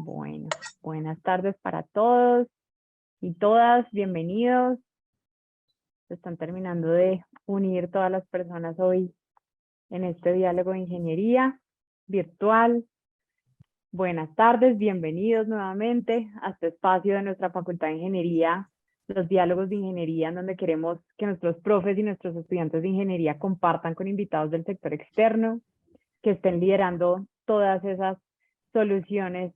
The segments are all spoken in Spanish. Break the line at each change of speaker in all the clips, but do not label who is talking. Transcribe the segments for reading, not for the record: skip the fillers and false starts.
Bueno, buenas tardes para todos y todas, bienvenidos. Se están terminando de unir todas las personas hoy en este diálogo de ingeniería virtual. Buenas tardes, bienvenidos nuevamente a este espacio de nuestra Facultad de Ingeniería, los diálogos de ingeniería, en donde queremos que nuestros profes y nuestros estudiantes de ingeniería compartan con invitados del sector externo, que estén liderando todas esas soluciones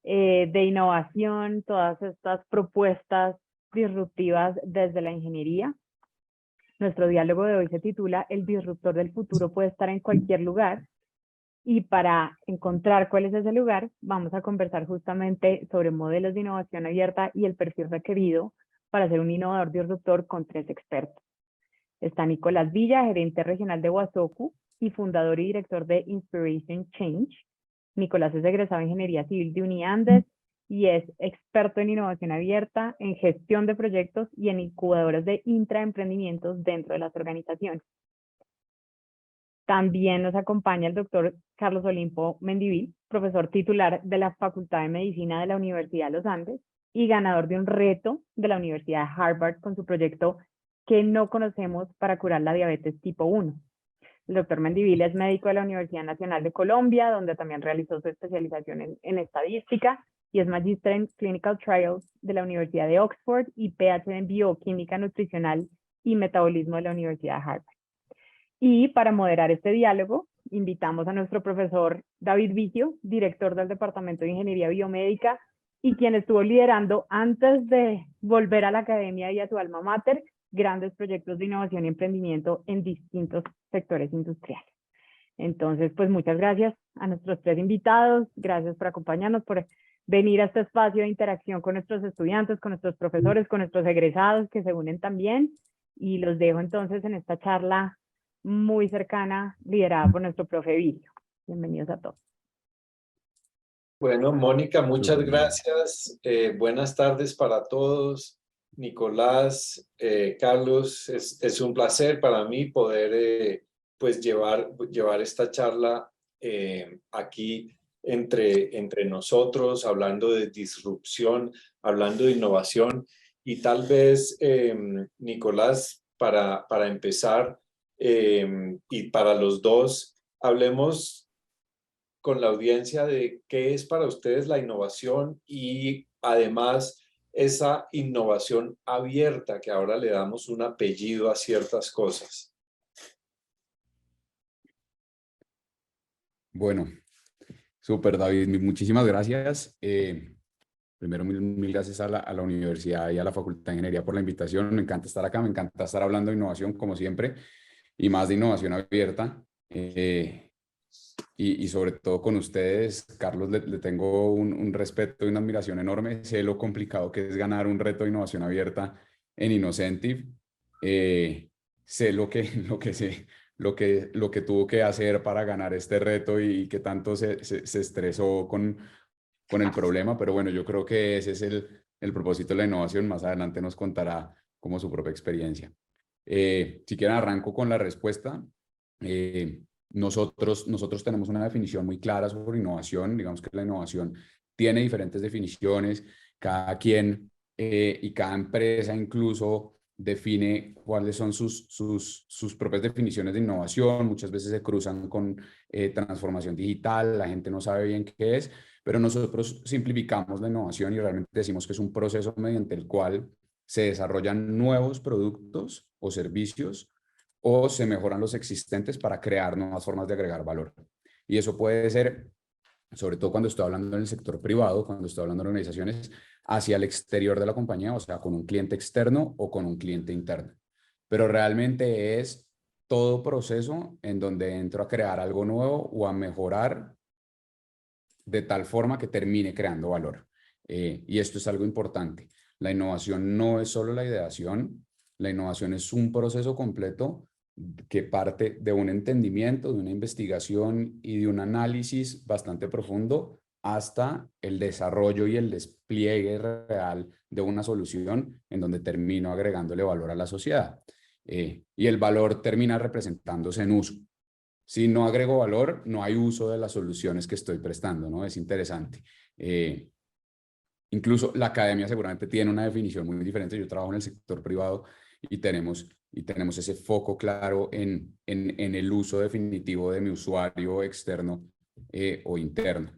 de innovación, todas estas propuestas disruptivas desde la ingeniería. Nuestro diálogo de hoy se titula El disruptor del futuro puede estar en cualquier lugar, y para encontrar cuál es ese lugar, vamos a conversar justamente sobre modelos de innovación abierta y el perfil requerido para ser un innovador disruptor con 3 expertos. Está Nicolás Villa, gerente regional de Wasoku y fundador y director de Inspiration Change. Nicolás es egresado en Ingeniería Civil de Uniandes y es experto en innovación abierta, en gestión de proyectos y en incubadoras de intraemprendimientos dentro de las organizaciones. También nos acompaña el doctor Carlos Olimpo Mendivil, profesor titular de la Facultad de Medicina de la Universidad de los Andes y ganador de un reto de la Universidad de Harvard con su proyecto que no conocemos para curar la diabetes tipo 1. El doctor Mendivil es médico de la Universidad Nacional de Colombia, donde también realizó su especialización en estadística, y es magíster en Clinical Trials de la Universidad de Oxford y PhD en Bioquímica Nutricional y Metabolismo de la Universidad de Harvard. Y para moderar este diálogo, invitamos a nuestro profesor David Vigio, director del Departamento de Ingeniería Biomédica, y quien estuvo liderando antes de volver a la academia y a su alma mater, grandes proyectos de innovación y emprendimiento en distintos sectores industriales. Entonces, pues muchas gracias a nuestros 3 invitados, gracias por acompañarnos, por venir a este espacio de interacción con nuestros estudiantes, con nuestros profesores, con nuestros egresados que se unen también, y los dejo entonces en esta charla muy cercana, liderada por nuestro profe Vigio. Bienvenidos a todos.
Bueno, Mónica, muchas gracias. Buenas tardes para todos. Nicolás, Carlos, es un placer para mí poder pues llevar esta charla aquí entre nosotros, hablando de disrupción, hablando de innovación. Y tal vez, Nicolás, para empezar, y para los dos, hablemos con la audiencia de qué es para ustedes la innovación y además esa innovación abierta que ahora le damos un apellido a ciertas cosas.
Bueno, súper, David, muchísimas gracias. Primero, mil gracias a la universidad y a la Facultad de Ingeniería por la invitación. Me encanta estar acá, me encanta estar hablando de innovación como siempre y más de innovación abierta. Y sobre todo con ustedes, Carlos, le tengo un respeto y una admiración enorme. Sé lo complicado que es ganar un reto de innovación abierta en Innocentive. Sé lo que tuvo que hacer para ganar este reto y que tanto se estresó con el problema, pero bueno, yo creo que ese es el propósito de la innovación. Más adelante nos contará como su propia experiencia. Si quieren, arranco con la respuesta. Nosotros tenemos una definición muy clara sobre innovación. Digamos que la innovación tiene diferentes definiciones. Cada quien y cada empresa incluso define cuáles son sus propias definiciones de innovación. Muchas veces se cruzan con transformación digital. La gente no sabe bien qué es, pero nosotros simplificamos la innovación y realmente decimos que es un proceso mediante el cual se desarrollan nuevos productos o servicios o se mejoran los existentes para crear nuevas formas de agregar valor. Y eso puede ser, sobre todo cuando estoy hablando en el sector privado, cuando estoy hablando de organizaciones, hacia el exterior de la compañía, o sea, con un cliente externo o con un cliente interno. Pero realmente es todo proceso en donde entro a crear algo nuevo o a mejorar de tal forma que termine creando valor. Y esto es algo importante. La innovación no es solo la ideación, la innovación es un proceso completo que parte de un entendimiento, de una investigación y de un análisis bastante profundo hasta el desarrollo y el despliegue real de una solución en donde termino agregándole valor a la sociedad. Y el valor termina representándose en uso. Si no agrego valor, no hay uso de las soluciones que estoy prestando, ¿no? Es interesante. Incluso la academia seguramente tiene una definición muy diferente. Yo trabajo en el sector privado y tenemos ese foco claro en el uso definitivo de mi usuario externo o interno.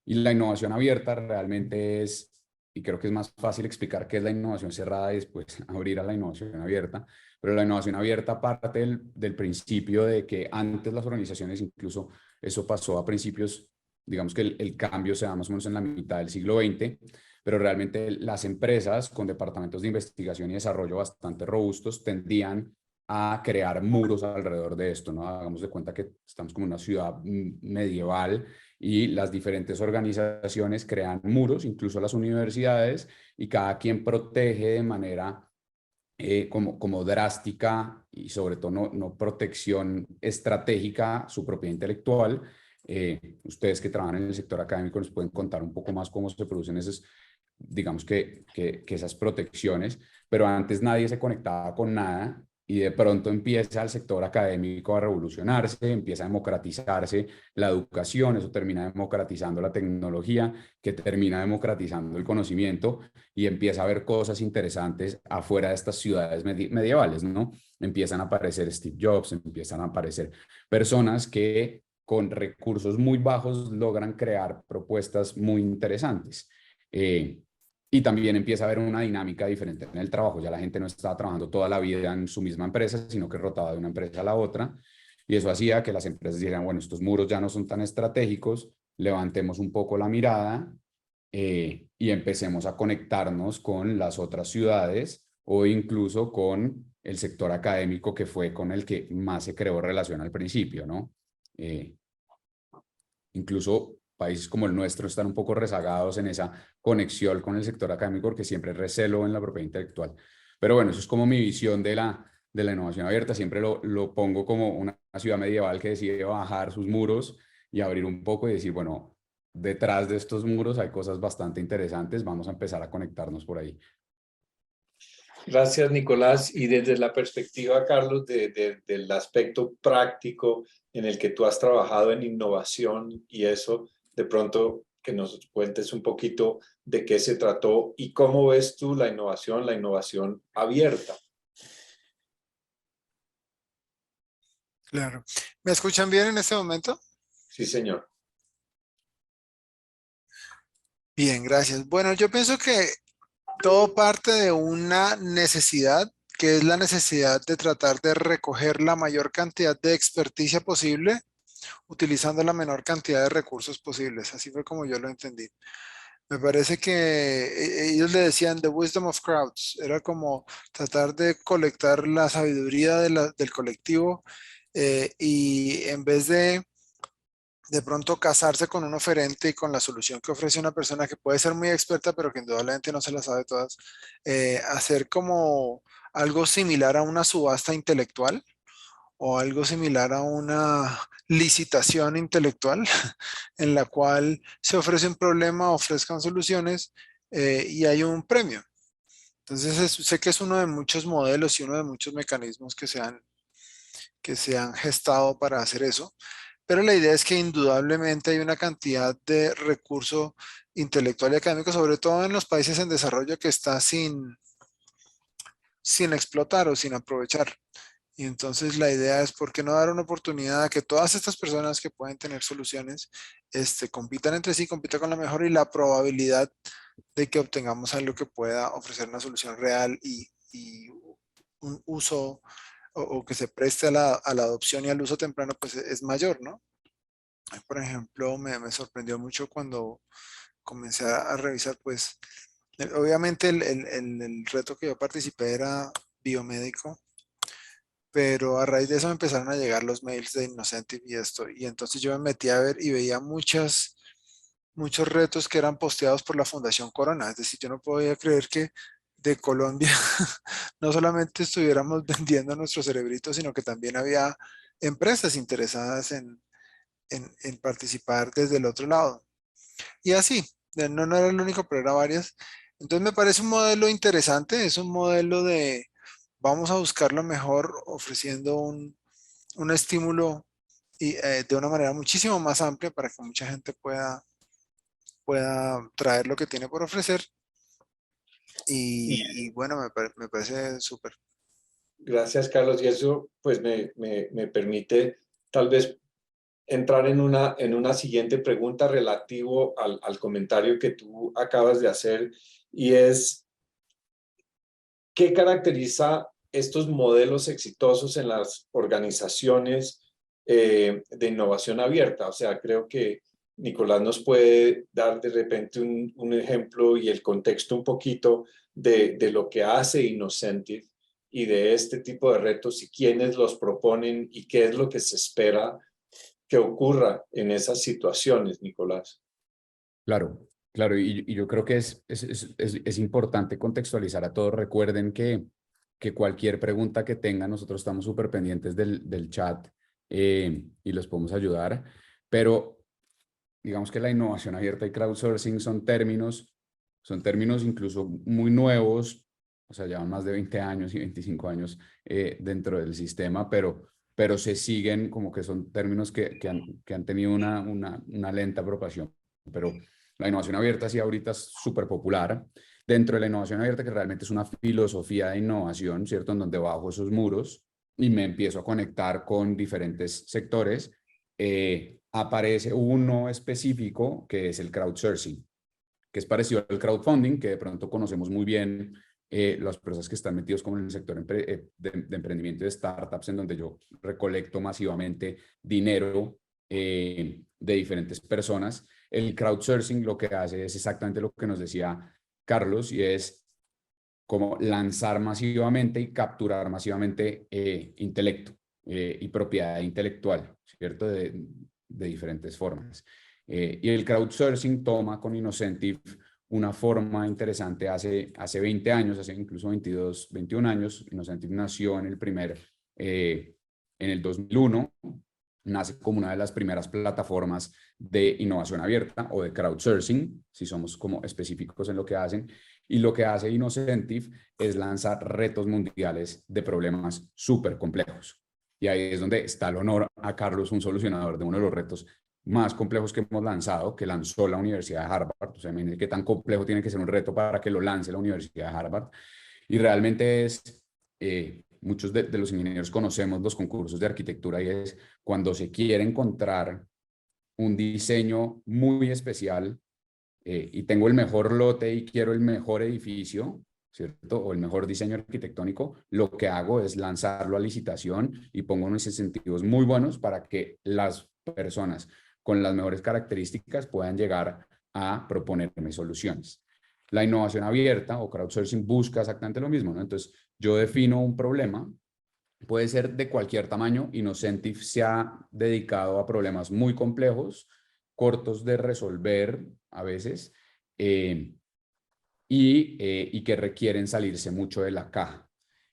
Y la innovación abierta realmente es, y creo que es más fácil explicar qué es la innovación cerrada y después abrir a la innovación abierta, pero la innovación abierta parte del principio de que antes las organizaciones, incluso eso pasó a principios, digamos que el cambio se da más o menos en la mitad del siglo XX, pero realmente las empresas con departamentos de investigación y desarrollo bastante robustos tendían a crear muros alrededor de esto, ¿no? Hagamos de cuenta que estamos como una ciudad medieval y las diferentes organizaciones crean muros, incluso las universidades, y cada quien protege de manera como drástica y sobre todo no protección estratégica su propiedad intelectual. Ustedes que trabajan en el sector académico nos pueden contar un poco más cómo se producen esas, digamos que esas protecciones, pero antes nadie se conectaba con nada y de pronto empieza el sector académico a revolucionarse, empieza a democratizarse la educación, eso termina democratizando la tecnología, que termina democratizando el conocimiento y empieza a haber cosas interesantes afuera de estas ciudades medievales, ¿no? Empiezan a aparecer Steve Jobs, empiezan a aparecer personas que con recursos muy bajos logran crear propuestas muy interesantes. Y también empieza a haber una dinámica diferente en el trabajo. Ya la gente no estaba trabajando toda la vida en su misma empresa, sino que rotaba de una empresa a la otra. Y eso hacía que las empresas dijeran, bueno, estos muros ya no son tan estratégicos, levantemos un poco la mirada y empecemos a conectarnos con las otras ciudades o incluso con el sector académico que fue con el que más se creó relación al principio, ¿no? Incluso países como el nuestro están un poco rezagados en esa conexión con el sector académico porque siempre hay recelo en la propiedad intelectual. Pero bueno, eso es como mi visión de la innovación abierta. Siempre lo pongo como una ciudad medieval que decide bajar sus muros y abrir un poco y decir, bueno, detrás de estos muros hay cosas bastante interesantes, vamos a empezar a conectarnos por ahí.
Gracias, Nicolás. Y desde la perspectiva, Carlos, del aspecto práctico en el que tú has trabajado en innovación y eso, de pronto que nos cuentes un poquito de qué se trató y cómo ves tú la innovación abierta.
Claro. ¿Me escuchan bien en este momento?
Sí, señor.
Bien, gracias. Bueno, yo pienso que todo parte de una necesidad, que es la necesidad de tratar de recoger la mayor cantidad de experticia posible, utilizando la menor cantidad de recursos posibles. Así fue como yo lo entendí. Me parece que ellos le decían the wisdom of crowds. Era como tratar de colectar la sabiduría del colectivo y en vez de pronto casarse con un oferente y con la solución que ofrece una persona que puede ser muy experta, pero que indudablemente no se la sabe todas, hacer como algo similar a una subasta intelectual o algo similar a una licitación intelectual en la cual se ofrece un problema, ofrezcan soluciones y hay un premio. Entonces sé que es uno de muchos modelos y uno de muchos mecanismos que se han gestado para hacer eso. Pero la idea es que indudablemente hay una cantidad de recurso intelectual y académico, sobre todo en los países en desarrollo, que está sin explotar o sin aprovechar. Y entonces la idea es, ¿por qué no dar una oportunidad a que todas estas personas que pueden tener soluciones compitan entre sí, compitan con la mejor y la probabilidad de que obtengamos algo que pueda ofrecer una solución real y un uso o que se preste a la adopción y al uso temprano, pues es mayor, ¿no? Por ejemplo, me sorprendió mucho cuando comencé a revisar, pues, obviamente el reto que yo participé era biomédico, pero a raíz de eso me empezaron a llegar los mails de Innocentive y esto, y entonces yo me metí a ver y veía muchos retos que eran posteados por la Fundación Corona, es decir, yo no podía creer que de Colombia no solamente estuviéramos vendiendo nuestro cerebrito, sino que también había empresas interesadas en participar desde el otro lado. Y así, no era el único, pero era varias. Entonces me parece un modelo interesante, es un modelo de vamos a buscar lo mejor ofreciendo un estímulo y, de una manera muchísimo más amplia para que mucha gente pueda traer lo que tiene por ofrecer. Y bueno, me parece súper.
Gracias, Carlos. Y eso pues me permite tal vez entrar en una siguiente pregunta relativo al comentario que tú acabas de hacer, y es, ¿qué caracteriza estos modelos exitosos en las organizaciones de innovación abierta? O sea, creo que Nicolás nos puede dar de repente un ejemplo y el contexto un poquito de lo que hace Innocentive y de este tipo de retos y quiénes los proponen y qué es lo que se espera que ocurra en esas situaciones, Nicolás.
Claro, claro, y yo creo que es importante contextualizar a todos. Recuerden que cualquier pregunta que tengan, nosotros estamos súper pendientes del chat y los podemos ayudar, pero digamos que la innovación abierta y crowdsourcing son términos incluso muy nuevos, o sea, llevan más de 20 años y 25 años dentro del sistema, pero se siguen como que son términos que han tenido una lenta apropiación. Pero la innovación abierta sí ahorita es súper popular. Dentro de la innovación abierta, que realmente es una filosofía de innovación, ¿cierto? En donde bajo esos muros y me empiezo a conectar con diferentes sectores, aparece uno específico que es el crowdsourcing, que es parecido al crowdfunding, que de pronto conocemos muy bien las personas que están metidos como en el sector de emprendimiento y de startups, en donde yo recolecto masivamente dinero de diferentes personas. El crowdsourcing lo que hace es exactamente lo que nos decía Carlos, y es como lanzar masivamente y capturar masivamente intelecto y propiedad intelectual, ¿cierto? De diferentes formas. Y el crowdsourcing toma con Innocentive una forma interesante hace 20 años, hace incluso 22, 21 años. Innocentive nació en el 2001, nace como una de las primeras plataformas de innovación abierta o de crowdsourcing, si somos como específicos en lo que hacen. Y lo que hace Innocentive es lanzar retos mundiales de problemas súper complejos. Y ahí es donde está el honor a Carlos, un solucionador de uno de los retos más complejos que hemos lanzado, que lanzó la Universidad de Harvard. O sea, imagínense qué tan complejo tiene que ser un reto para que lo lance la Universidad de Harvard. Y realmente muchos de los ingenieros conocemos los concursos de arquitectura, y es cuando se quiere encontrar un diseño muy especial y tengo el mejor lote y quiero el mejor edificio, ¿cierto? O el mejor diseño arquitectónico, lo que hago es lanzarlo a licitación y pongo unos incentivos muy buenos para que las personas con las mejores características puedan llegar a proponerme soluciones. La innovación abierta o crowdsourcing busca exactamente lo mismo, ¿no? Entonces, yo defino un problema, puede ser de cualquier tamaño. Innocentive se ha dedicado a problemas muy complejos, cortos de resolver a veces, y que requieren salirse mucho de la caja.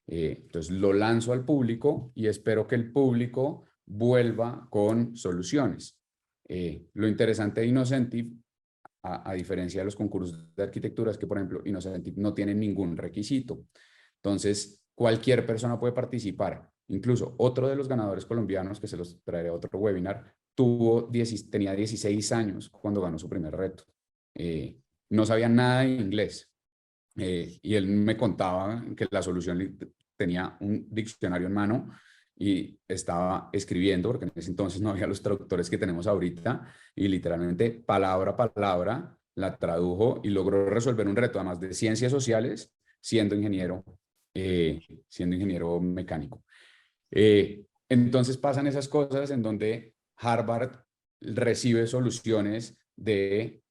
Entonces lo lanzo al público y espero que el público vuelva con soluciones. Lo interesante de Innocentive, a diferencia de los concursos de arquitectura, es que, por ejemplo, Innocentive no tiene ningún requisito. Entonces, cualquier persona puede participar. Incluso otro de los ganadores colombianos, que se los traeré a otro webinar, tenía 16 años cuando ganó su primer reto. No sabía nada de inglés. Y él me contaba que la solución tenía un diccionario en mano y estaba escribiendo, porque en ese entonces no había los traductores que tenemos ahorita, y literalmente palabra a palabra la tradujo y logró resolver un reto, además de ciencias sociales, siendo ingeniero mecánico. Entonces pasan esas cosas en donde Harvard recibe soluciones de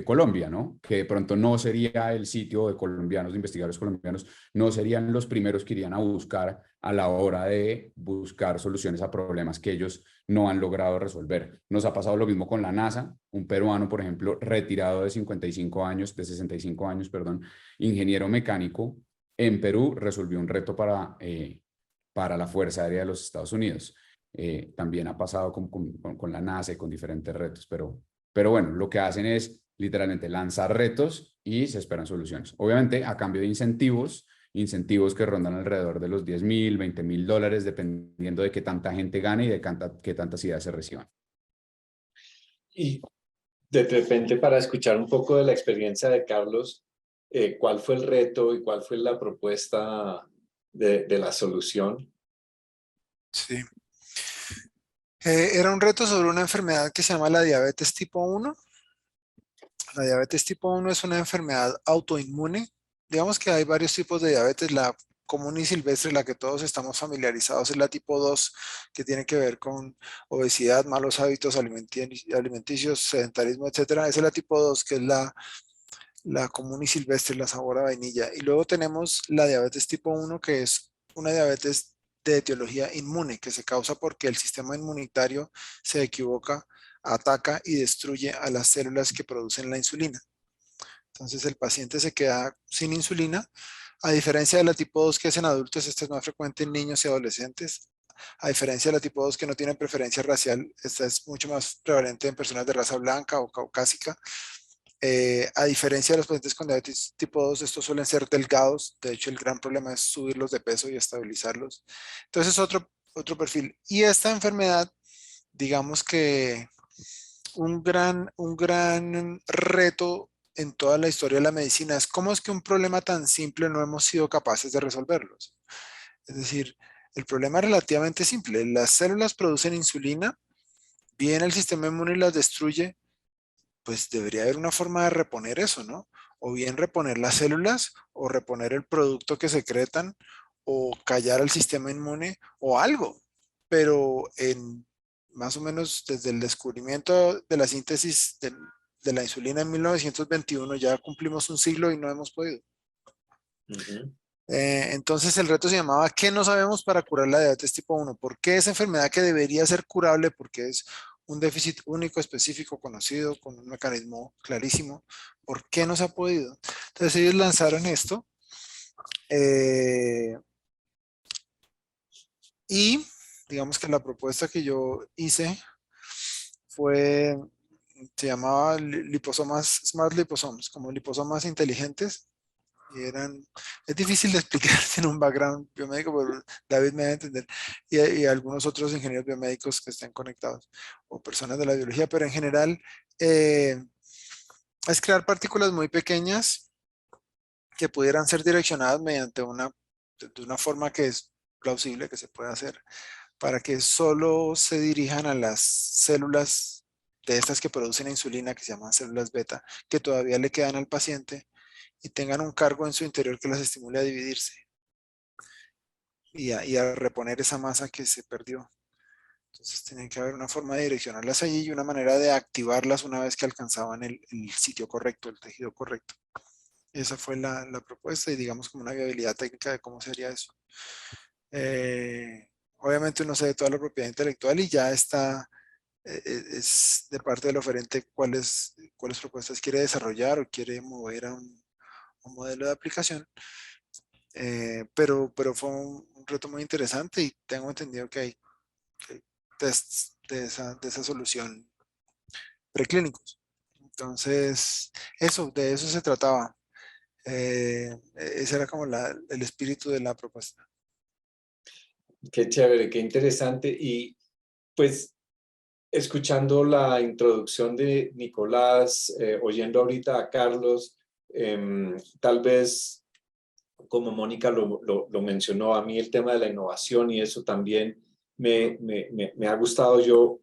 Colombia, ¿no? Que de pronto no sería el sitio de colombianos, de investigadores colombianos, no serían los primeros que irían a buscar a la hora de buscar soluciones a problemas que ellos no han logrado resolver. Nos ha pasado lo mismo con la NASA, un peruano, por ejemplo, retirado de 65 años, perdón, ingeniero mecánico, en Perú resolvió un reto para la Fuerza Aérea de los Estados Unidos. También ha pasado con la NASA y con diferentes retos, pero bueno, lo que hacen es literalmente lanzar retos y se esperan soluciones. Obviamente, a cambio de incentivos incentivos que rondan alrededor de los 10.000, 20.000 dólares, dependiendo de qué tanta gente gane y de qué tantas ideas se reciban.
Y de repente, para escuchar un poco de la experiencia de Carlos, ¿cuál fue el reto y cuál fue la propuesta de la solución?
Sí. Era un reto sobre una enfermedad que se llama la diabetes tipo 1. La diabetes tipo 1 es una enfermedad autoinmune. Digamos que hay varios tipos de diabetes. La común y silvestre, la que todos estamos familiarizados, es la tipo 2, que tiene que ver con obesidad, malos hábitos alimenticios, sedentarismo, etcétera. Esa es la tipo 2, que es la común y silvestre, la sabor a vainilla. Y luego tenemos la diabetes tipo 1, que es una diabetes de etiología inmune, que se causa porque el sistema inmunitario se equivoca, ataca y destruye a las células que producen la insulina. Entonces el paciente se queda sin insulina, a diferencia de la tipo 2 que es en adultos. Esta es más frecuente en niños y adolescentes. A diferencia de la tipo 2 que no tiene preferencia racial, esta es mucho más prevalente en personas de raza blanca o caucásica. A diferencia de los pacientes con diabetes tipo 2, estos suelen ser delgados. De hecho, el gran problema es subirlos de peso y estabilizarlos. Entonces, otro perfil. Y esta enfermedad, digamos que un gran reto en toda la historia de la medicina es cómo es que un problema tan simple no hemos sido capaces de resolverlos. Es decir, el problema es relativamente simple. Las células producen insulina, viene el sistema inmune y las destruye. Pues debería haber una forma de reponer eso, ¿no? O bien reponer las células, o reponer el producto que secretan, o callar al sistema inmune, o algo. Pero más o menos desde el descubrimiento de la síntesis de la insulina en 1921 ya cumplimos un siglo y no hemos podido.
Ujú.
Entonces el reto se llamaba ¿qué no sabemos para curar la diabetes tipo 1? ¿Por qué esa enfermedad que debería ser curable porque es un déficit único, específico, conocido, con un mecanismo clarísimo? ¿Por qué no se ha podido? Entonces ellos lanzaron esto eh, y digamos que la propuesta que yo hice fue, se llamaba liposomas, smart liposomes, como liposomas inteligentes. Y es difícil de explicar en un background biomédico, pero David me va a entender, y algunos otros ingenieros biomédicos que estén conectados, o personas de la biología, pero en general es crear partículas muy pequeñas que pudieran ser direccionadas mediante de una forma que es plausible que se pueda hacer, para que solo se dirijan a las células de estas que producen insulina, que se llaman células beta, que todavía le quedan al paciente, y tengan un cargo en su interior que las estimule a dividirse y a reponer esa masa que se perdió. Entonces tiene que haber una forma de direccionarlas allí y una manera de activarlas una vez que alcanzaban el sitio correcto, el tejido correcto. Esa fue la propuesta y digamos como una viabilidad técnica de cómo sería eso. Obviamente uno sabe toda la propiedad intelectual y ya está, es de parte del oferente cuáles propuestas quiere desarrollar o quiere mover a un modelo de aplicación. Pero fue un reto muy interesante y tengo entendido que hay tests de esa solución preclínicos. Entonces, de eso se trataba. Ese era como el espíritu de la propuesta.
Qué chévere, qué interesante. Y pues escuchando la introducción de Nicolás, oyendo ahorita a Carlos, tal vez como Mónica lo mencionó, a mí el tema de la innovación y eso también me ha gustado. Yo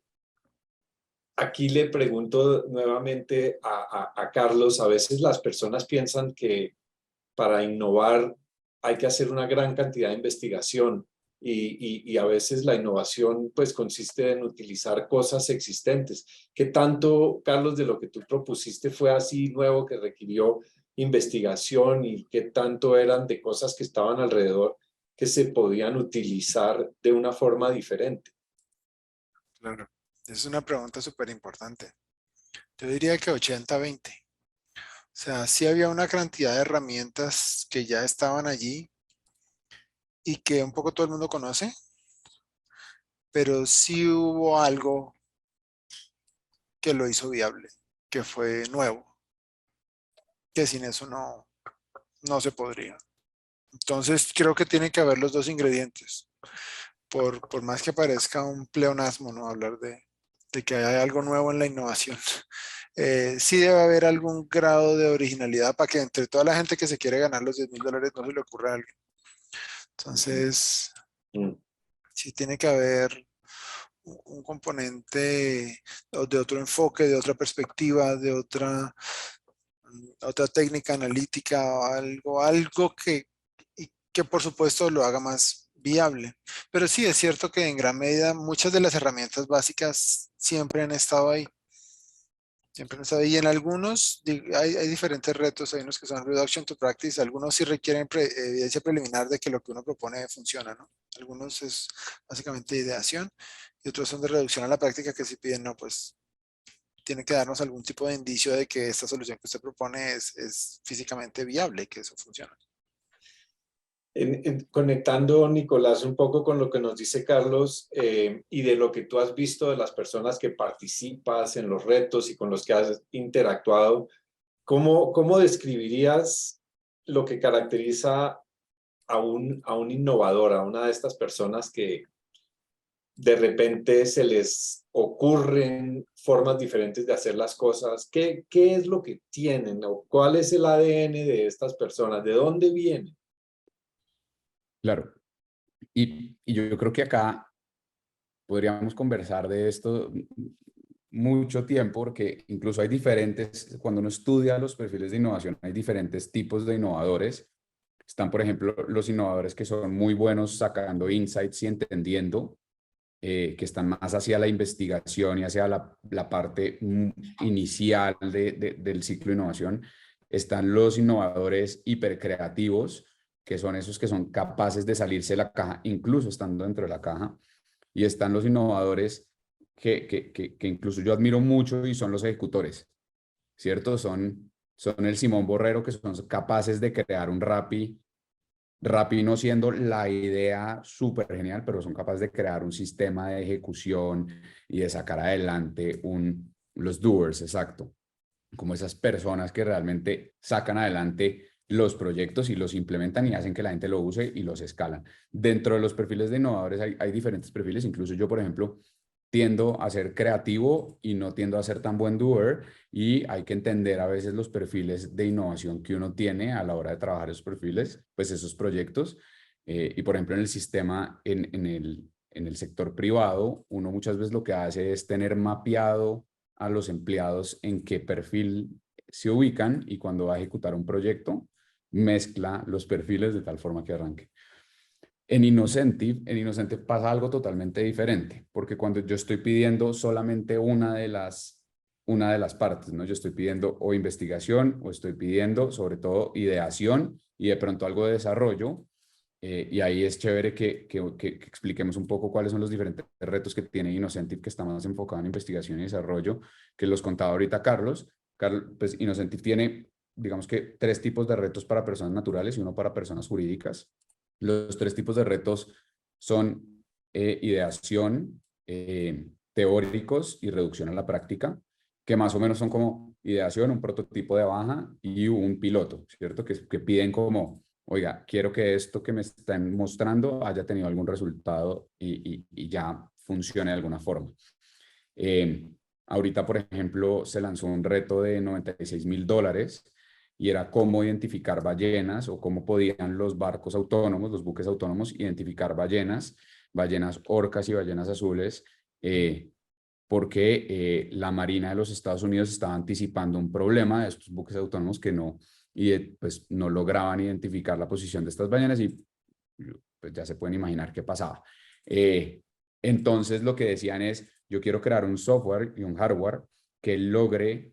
aquí le pregunto nuevamente a Carlos, a veces las personas piensan que para innovar hay que hacer una gran cantidad de investigación y a veces la innovación pues consiste en utilizar cosas existentes. ¿Qué tanto, Carlos, de lo que tú propusiste fue así nuevo que requirió investigación y qué tanto eran de cosas que estaban alrededor que se podían utilizar de una forma diferente?
Claro. Es una pregunta súper importante. Yo diría que 80-20. O sea, sí había una cantidad de herramientas que ya estaban allí y que un poco todo el mundo conoce, pero sí hubo algo que lo hizo viable, que fue nuevo, que sin eso no se podría. Entonces creo que tienen que haber los dos ingredientes. Por más que parezca un pleonasmo, ¿no? Hablar de que hay algo nuevo en la innovación. Sí debe haber algún grado de originalidad para que entre toda la gente que se quiere ganar los $10,000 no se le ocurra a alguien. Entonces,
Mm.
sí tiene que haber un componente de otro enfoque, de otra perspectiva, de otra técnica analítica, algo que por supuesto lo haga más viable. Pero sí es cierto que en gran medida muchas de las herramientas básicas siempre han estado ahí. Siempre han estado ahí. Y en algunos hay diferentes retos. Hay unos que son reduction to practice. Algunos sí requieren evidencia preliminar de que lo que uno propone funciona, ¿no? Algunos es básicamente ideación y otros son de reducción a la práctica que sí piden, no, pues tiene que darnos algún tipo de indicio de que esta solución que usted propone es físicamente viable, que eso funciona.
Conectando, Nicolás, un poco con lo que nos dice Carlos y de lo que tú has visto de las personas que participas en los retos y con los que has interactuado, ¿cómo describirías lo que caracteriza a un innovador, a una de estas personas que de repente se les ocurren formas diferentes de hacer las cosas? ¿Qué es lo que tienen o cuál es el ADN de estas personas? ¿De dónde vienen?
Claro. Y yo creo que acá podríamos conversar de esto mucho tiempo, porque incluso hay diferentes, cuando uno estudia los perfiles de innovación, hay diferentes tipos de innovadores. Están, por ejemplo, los innovadores que son muy buenos sacando insights y entendiendo, que están más hacia la investigación y hacia la parte inicial del ciclo de innovación. Están los innovadores hipercreativos, que son esos que son capaces de salirse de la caja, incluso estando dentro de la caja. Y están los innovadores que incluso yo admiro mucho y son los ejecutores, ¿cierto? Son el Simón Borrero, que son capaces de crear un Rappi no siendo la idea súper genial, pero son capaces de crear un sistema de ejecución y de sacar adelante los doers, exacto, como esas personas que realmente sacan adelante los proyectos y los implementan y hacen que la gente lo use y los escalan. Dentro de los perfiles de innovadores hay diferentes perfiles, incluso yo, por ejemplo, tiendo a ser creativo y no tiendo a ser tan buen doer, y hay que entender a veces los perfiles de innovación que uno tiene a la hora de trabajar esos perfiles, pues esos proyectos. Y por ejemplo, en el sistema, en el sector privado, uno muchas veces lo que hace es tener mapeado a los empleados en qué perfil se ubican, y cuando va a ejecutar un proyecto, mezcla los perfiles de tal forma que arranque. En Innocentive pasa algo totalmente diferente, porque cuando yo estoy pidiendo solamente una de las partes, ¿no? Yo estoy pidiendo o investigación o estoy pidiendo sobre todo ideación y de pronto algo de desarrollo, y ahí es chévere que expliquemos un poco cuáles son los diferentes retos que tiene Innocentive, que está más enfocado en investigación y desarrollo, que los contaba ahorita Carlos. Pues Innocentive tiene, digamos que 3 tipos de retos para personas naturales y uno para personas jurídicas. Los 3 tipos de retos son ideación, teóricos y reducción a la práctica, que más o menos son como ideación, un prototipo de baja y un piloto, ¿cierto? Que piden como, oiga, quiero que esto que me están mostrando haya tenido algún resultado y ya funcione de alguna forma. Ahorita, por ejemplo, se lanzó un reto de $96,000 y era cómo identificar ballenas o cómo podían los barcos autónomos, los buques autónomos, identificar ballenas orcas y ballenas azules, porque la Marina de los Estados Unidos estaba anticipando un problema de estos buques autónomos pues no lograban identificar la posición de estas ballenas, y pues ya se pueden imaginar qué pasaba. Entonces lo que decían es, yo quiero crear un software y un hardware que logre,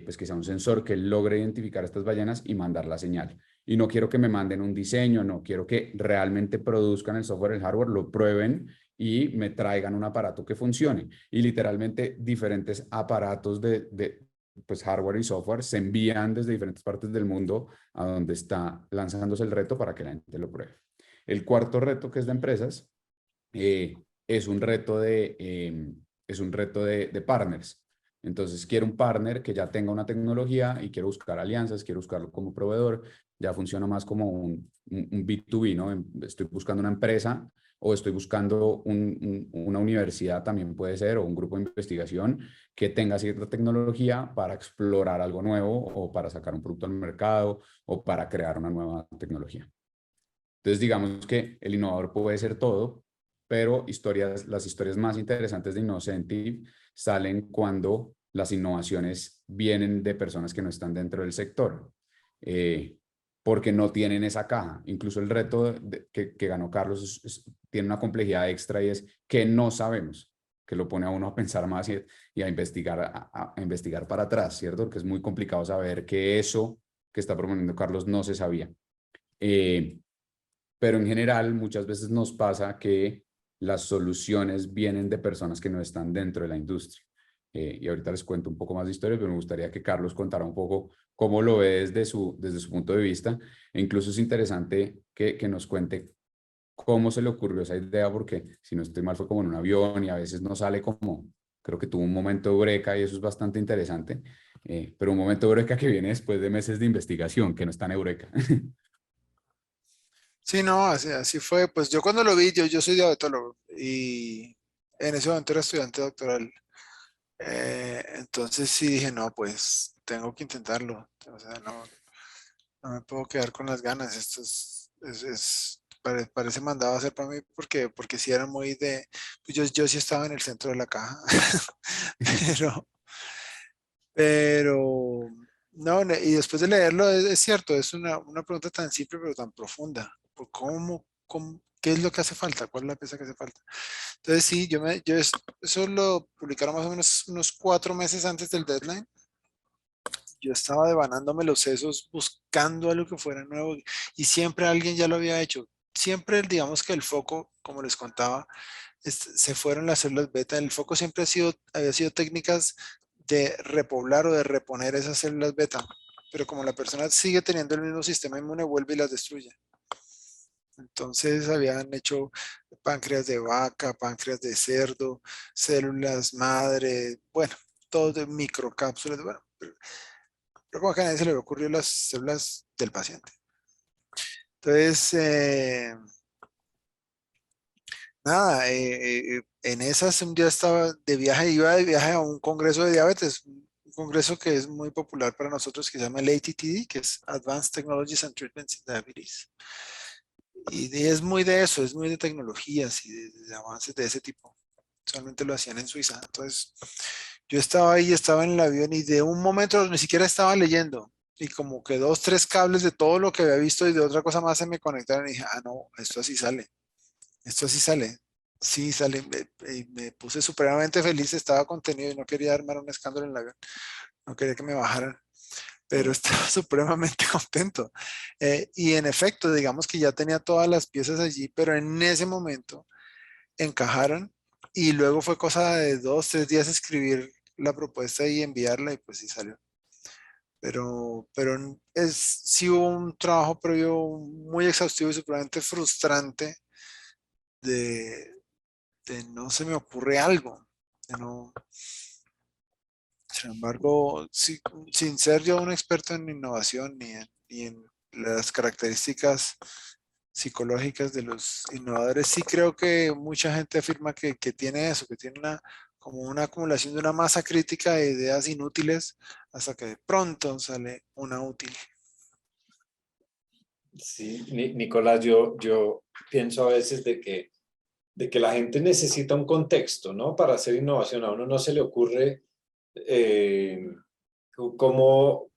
pues que sea un sensor que logre identificar estas ballenas y mandar la señal. Y no quiero que me manden un diseño, no quiero que realmente produzcan el software, el hardware, lo prueben y me traigan un aparato que funcione. Y literalmente diferentes aparatos pues hardware y software se envían desde diferentes partes del mundo a donde está lanzándose el reto para que la gente lo pruebe. El cuarto reto, que es de empresas, es un reto de partners. Entonces quiero un partner que ya tenga una tecnología y quiero buscar alianzas, quiero buscarlo como proveedor. Ya funciona más como un B2B, ¿no? Estoy buscando una empresa o estoy buscando una universidad, también puede ser, o un grupo de investigación que tenga cierta tecnología para explorar algo nuevo o para sacar un producto al mercado o para crear una nueva tecnología. Entonces, digamos que el innovador puede ser todo, pero las historias más interesantes de Innocentive salen cuando las innovaciones vienen de personas que no están dentro del sector, porque no tienen esa caja. Incluso el reto que ganó Carlos tiene una complejidad extra y es que no sabemos, que lo pone a uno a pensar más y a investigar, a investigar para atrás, ¿cierto? Porque es muy complicado saber que eso que está proponiendo Carlos no se sabía. Pero en general muchas veces nos pasa que las soluciones vienen de personas que no están dentro de la industria. Y ahorita les cuento un poco más de historias, pero me gustaría que Carlos contara un poco cómo lo ve desde su punto de vista. E incluso es interesante que nos cuente cómo se le ocurrió esa idea, porque si no estoy mal fue como en un avión y a veces no sale como, creo que tuvo un momento de eureka y eso es bastante interesante, pero un momento de eureka que viene después de meses de investigación, que no es tan eureka.
Sí, no, así fue. Pues yo cuando lo vi, yo soy diabetólogo y en ese momento era estudiante doctoral. Entonces sí dije, no, pues tengo que intentarlo. O sea, no me puedo quedar con las ganas. Esto parece mandado a hacer para mí porque sí era muy de, pues yo sí estaba en el centro de la caja. Pero, pero, no, y después de leerlo, es cierto, es una pregunta tan simple pero tan profunda. ¿Qué es lo que hace falta? ¿Cuál es la pieza que hace falta? Entonces sí, eso lo publicaron más o menos unos 4 meses antes del deadline. Yo estaba devanándome los sesos buscando algo que fuera nuevo y siempre alguien ya lo había hecho. Siempre, digamos que el foco, como les contaba, se fueron las células beta. El foco siempre había sido técnicas de repoblar o de reponer esas células beta. Pero como la persona sigue teniendo el mismo sistema inmune, vuelve y las destruye. Entonces habían hecho páncreas de vaca, páncreas de cerdo, células madre, bueno, todo de microcápsulas. Bueno, pero como que a nadie se le ocurrió las células del paciente. Entonces, nada, en esas un día estaba de viaje, iba de viaje a un congreso de diabetes, un congreso que es muy popular para nosotros, que se llama el ATTD, que es Advanced Technologies and Treatments in Diabetes. Y es muy de eso, es muy de tecnologías y de avances de ese tipo. Solamente lo hacían en Suiza. Entonces, yo estaba ahí, estaba en el avión y de un momento ni siquiera estaba leyendo. Y como que 2, 3 cables de todo lo que había visto y de otra cosa más se me conectaron y dije, ah, no, esto así sale. Esto así sale. Sí, sale. Y me puse supremamente feliz, estaba contenido y no quería armar un escándalo en el avión. No quería que me bajaran, pero estaba supremamente contento. Y en efecto, digamos que ya tenía todas las piezas allí, pero en ese momento encajaron y luego fue cosa de 2, 3 días escribir la propuesta y enviarla y pues sí salió. Pero sí hubo un trabajo previo muy exhaustivo y supremamente frustrante de, no se me ocurre algo. Sin embargo, sin ser yo un experto en innovación ni en las características psicológicas de los innovadores, sí creo que mucha gente afirma que tiene eso, que tiene como una acumulación de una masa crítica de ideas inútiles hasta que de pronto sale una útil.
Sí, Nicolás, yo pienso a veces de que la gente necesita un contexto, ¿no? Para hacer innovación. A uno no se le ocurre cómo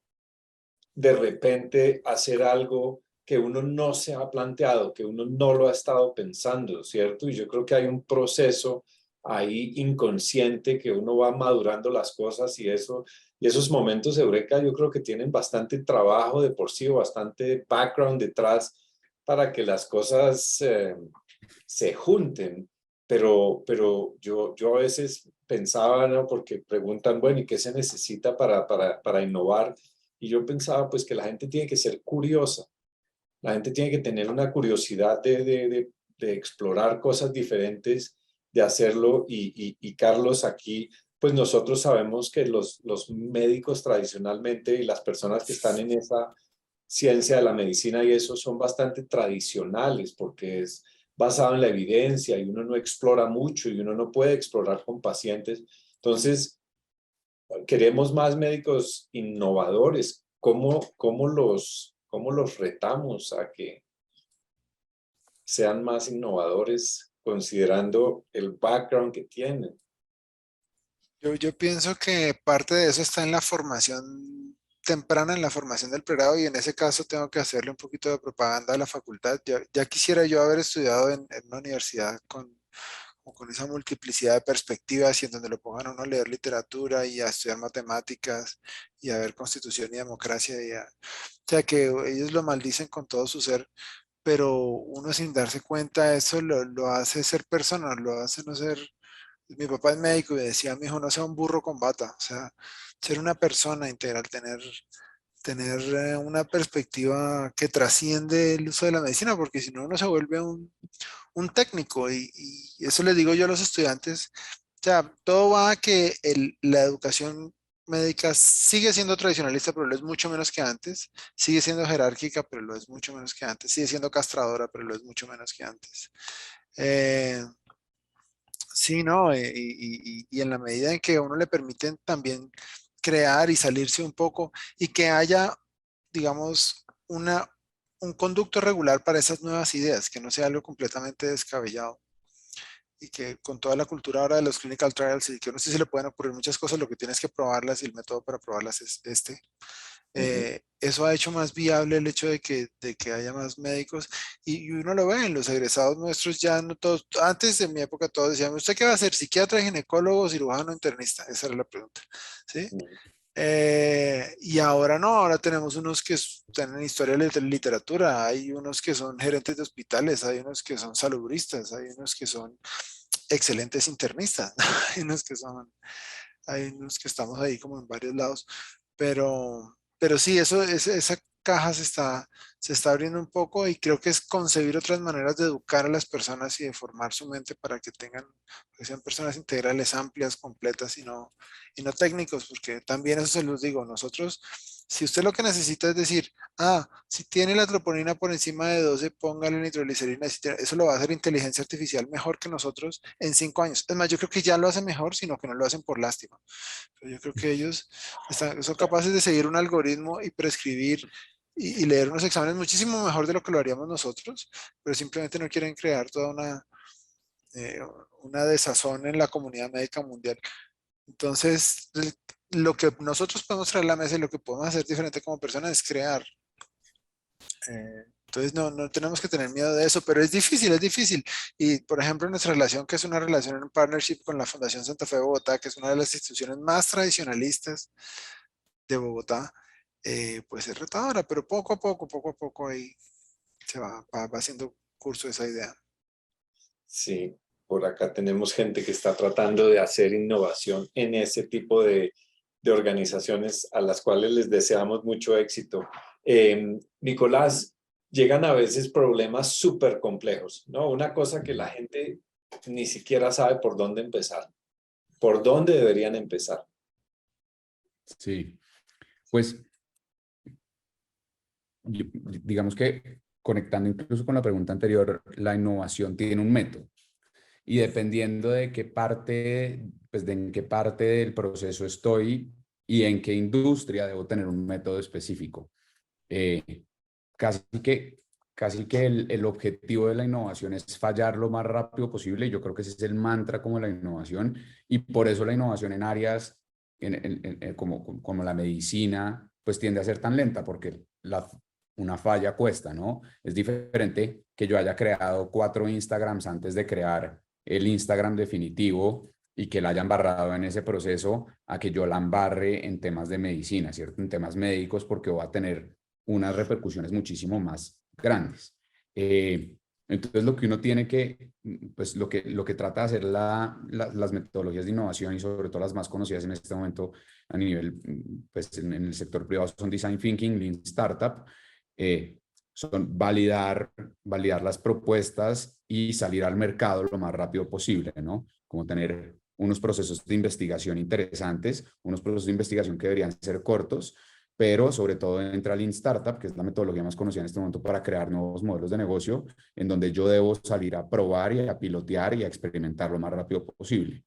de repente hacer algo que uno no se ha planteado, que uno no lo ha estado pensando, ¿cierto? Y yo creo que hay un proceso ahí inconsciente que uno va madurando las cosas y esos momentos de eureka yo creo que tienen bastante trabajo de por sí, bastante background detrás para que las cosas se junten. Pero yo a veces pensaba, ¿no? Porque preguntan, bueno, ¿y qué se necesita para innovar? Y yo pensaba, pues, que la gente tiene que ser curiosa. La gente tiene que tener una curiosidad de explorar cosas diferentes, de hacerlo. Y Carlos aquí pues nosotros sabemos que los médicos tradicionalmente y las personas que están en esa ciencia de la medicina y eso son bastante tradicionales porque es basado en la evidencia y uno no explora mucho y uno no puede explorar con pacientes. Entonces, queremos más médicos innovadores. ¿Cómo los retamos a que sean más innovadores considerando el background que tienen?
Yo pienso que parte de eso está en la formación temprana, en la formación del pregrado, y en ese caso tengo que hacerle un poquito de propaganda a la facultad. Ya quisiera yo haber estudiado en una universidad con esa multiplicidad de perspectivas y en donde lo pongan a uno a leer literatura y a estudiar matemáticas y a ver constitución y democracia. O sea, que ellos lo maldicen con todo su ser, pero uno sin darse cuenta eso lo hace ser persona, lo hace no ser. Mi papá es médico y decía, mi hijo, no sea un burro con bata, o sea, ser una persona integral, tener una perspectiva que trasciende el uso de la medicina, porque si no uno se vuelve un técnico y eso les digo yo a los estudiantes, o sea, todo va a que la educación médica sigue siendo tradicionalista, pero lo es mucho menos que antes, sigue siendo jerárquica, pero lo es mucho menos que antes, sigue siendo castradora, pero lo es mucho menos que antes. Eh, Sí, ¿no? Y en la medida en que a uno le permiten también crear y salirse un poco y que haya, digamos, un conducto regular para esas nuevas ideas, que no sea algo completamente descabellado y que con toda la cultura ahora de los clinical trials y que no sé si le pueden ocurrir muchas cosas, lo que tienes que probarlas y el método para probarlas es este.
Ujú.
Eso ha hecho más viable el hecho de que haya más médicos y uno lo ve en los egresados nuestros, ya no todos, antes de mi época todos decían, ¿usted qué va a hacer? ¿Psiquiatra, ginecólogo, cirujano, internista? Esa era la pregunta, ¿sí? Y ahora no, ahora tenemos unos que tienen historia de literatura, hay unos que son gerentes de hospitales, hay unos que son salubristas, hay unos que son excelentes internistas, hay unos que estamos ahí como en varios lados, pero sí, esa caja se está abriendo un poco y creo que es concebir otras maneras de educar a las personas y de formar su mente para que sean personas integrales, amplias, completas y no técnicos, porque también eso se los digo, nosotros, si usted lo que necesita es decir, si tiene la troponina por encima de 12, póngale nitroglicerina, eso lo va a hacer inteligencia artificial mejor que nosotros en 5 años. Es más, yo creo que ya lo hace mejor, sino que no lo hacen por lástima. Pero yo creo que ellos son capaces de seguir un algoritmo y prescribir y leer unos exámenes muchísimo mejor de lo que lo haríamos nosotros, pero simplemente no quieren crear toda eh, una desazón en la comunidad médica mundial. Entonces, lo que nosotros podemos traer a la mesa y lo que podemos hacer diferente como personas es crear. Entonces, no tenemos que tener miedo de eso, pero es difícil, es difícil. Y, por ejemplo, nuestra relación, que es una relación en partnership con la Fundación Santa Fe de Bogotá, que es una de las instituciones más tradicionalistas de Bogotá, pues es retadora, pero poco a poco ahí va haciendo curso esa idea.
Sí, por acá tenemos gente que está tratando de hacer innovación en ese tipo de organizaciones a las cuales les deseamos mucho éxito. Nicolás, llegan a veces problemas súper complejos, ¿no? Una cosa que la gente ni siquiera sabe por dónde empezar. ¿Por dónde deberían empezar?
Sí, pues digamos que conectando incluso con la pregunta anterior, la innovación tiene un método y dependiendo de qué parte, pues de en qué parte del proceso estoy y en qué industria debo tener un método específico. Eh, casi que, casi que el objetivo de la innovación es fallar lo más rápido posible. Yo creo que ese es el mantra como la innovación y por eso la innovación en áreas como la medicina, pues tiende a ser tan lenta porque una falla cuesta, ¿no? Es diferente que yo haya creado 4 Instagrams antes de crear el Instagram definitivo y que la hayan embarrado en ese proceso a que yo la embarre en temas de medicina, ¿cierto? En temas médicos porque va a tener unas repercusiones muchísimo más grandes. Entonces, lo que uno tiene que, pues lo que trata de hacer las metodologías de innovación y sobre todo las más conocidas en este momento a nivel, pues en el sector privado son Design Thinking, Lean Startup, son validar las propuestas y salir al mercado lo más rápido posible, ¿no? Como tener unos procesos de investigación interesantes, unos procesos de investigación que deberían ser cortos, pero sobre todo entra Lean Startup, que es la metodología más conocida en este momento para crear nuevos modelos de negocio, en donde yo debo salir a probar y a pilotear y a experimentar lo más rápido posible.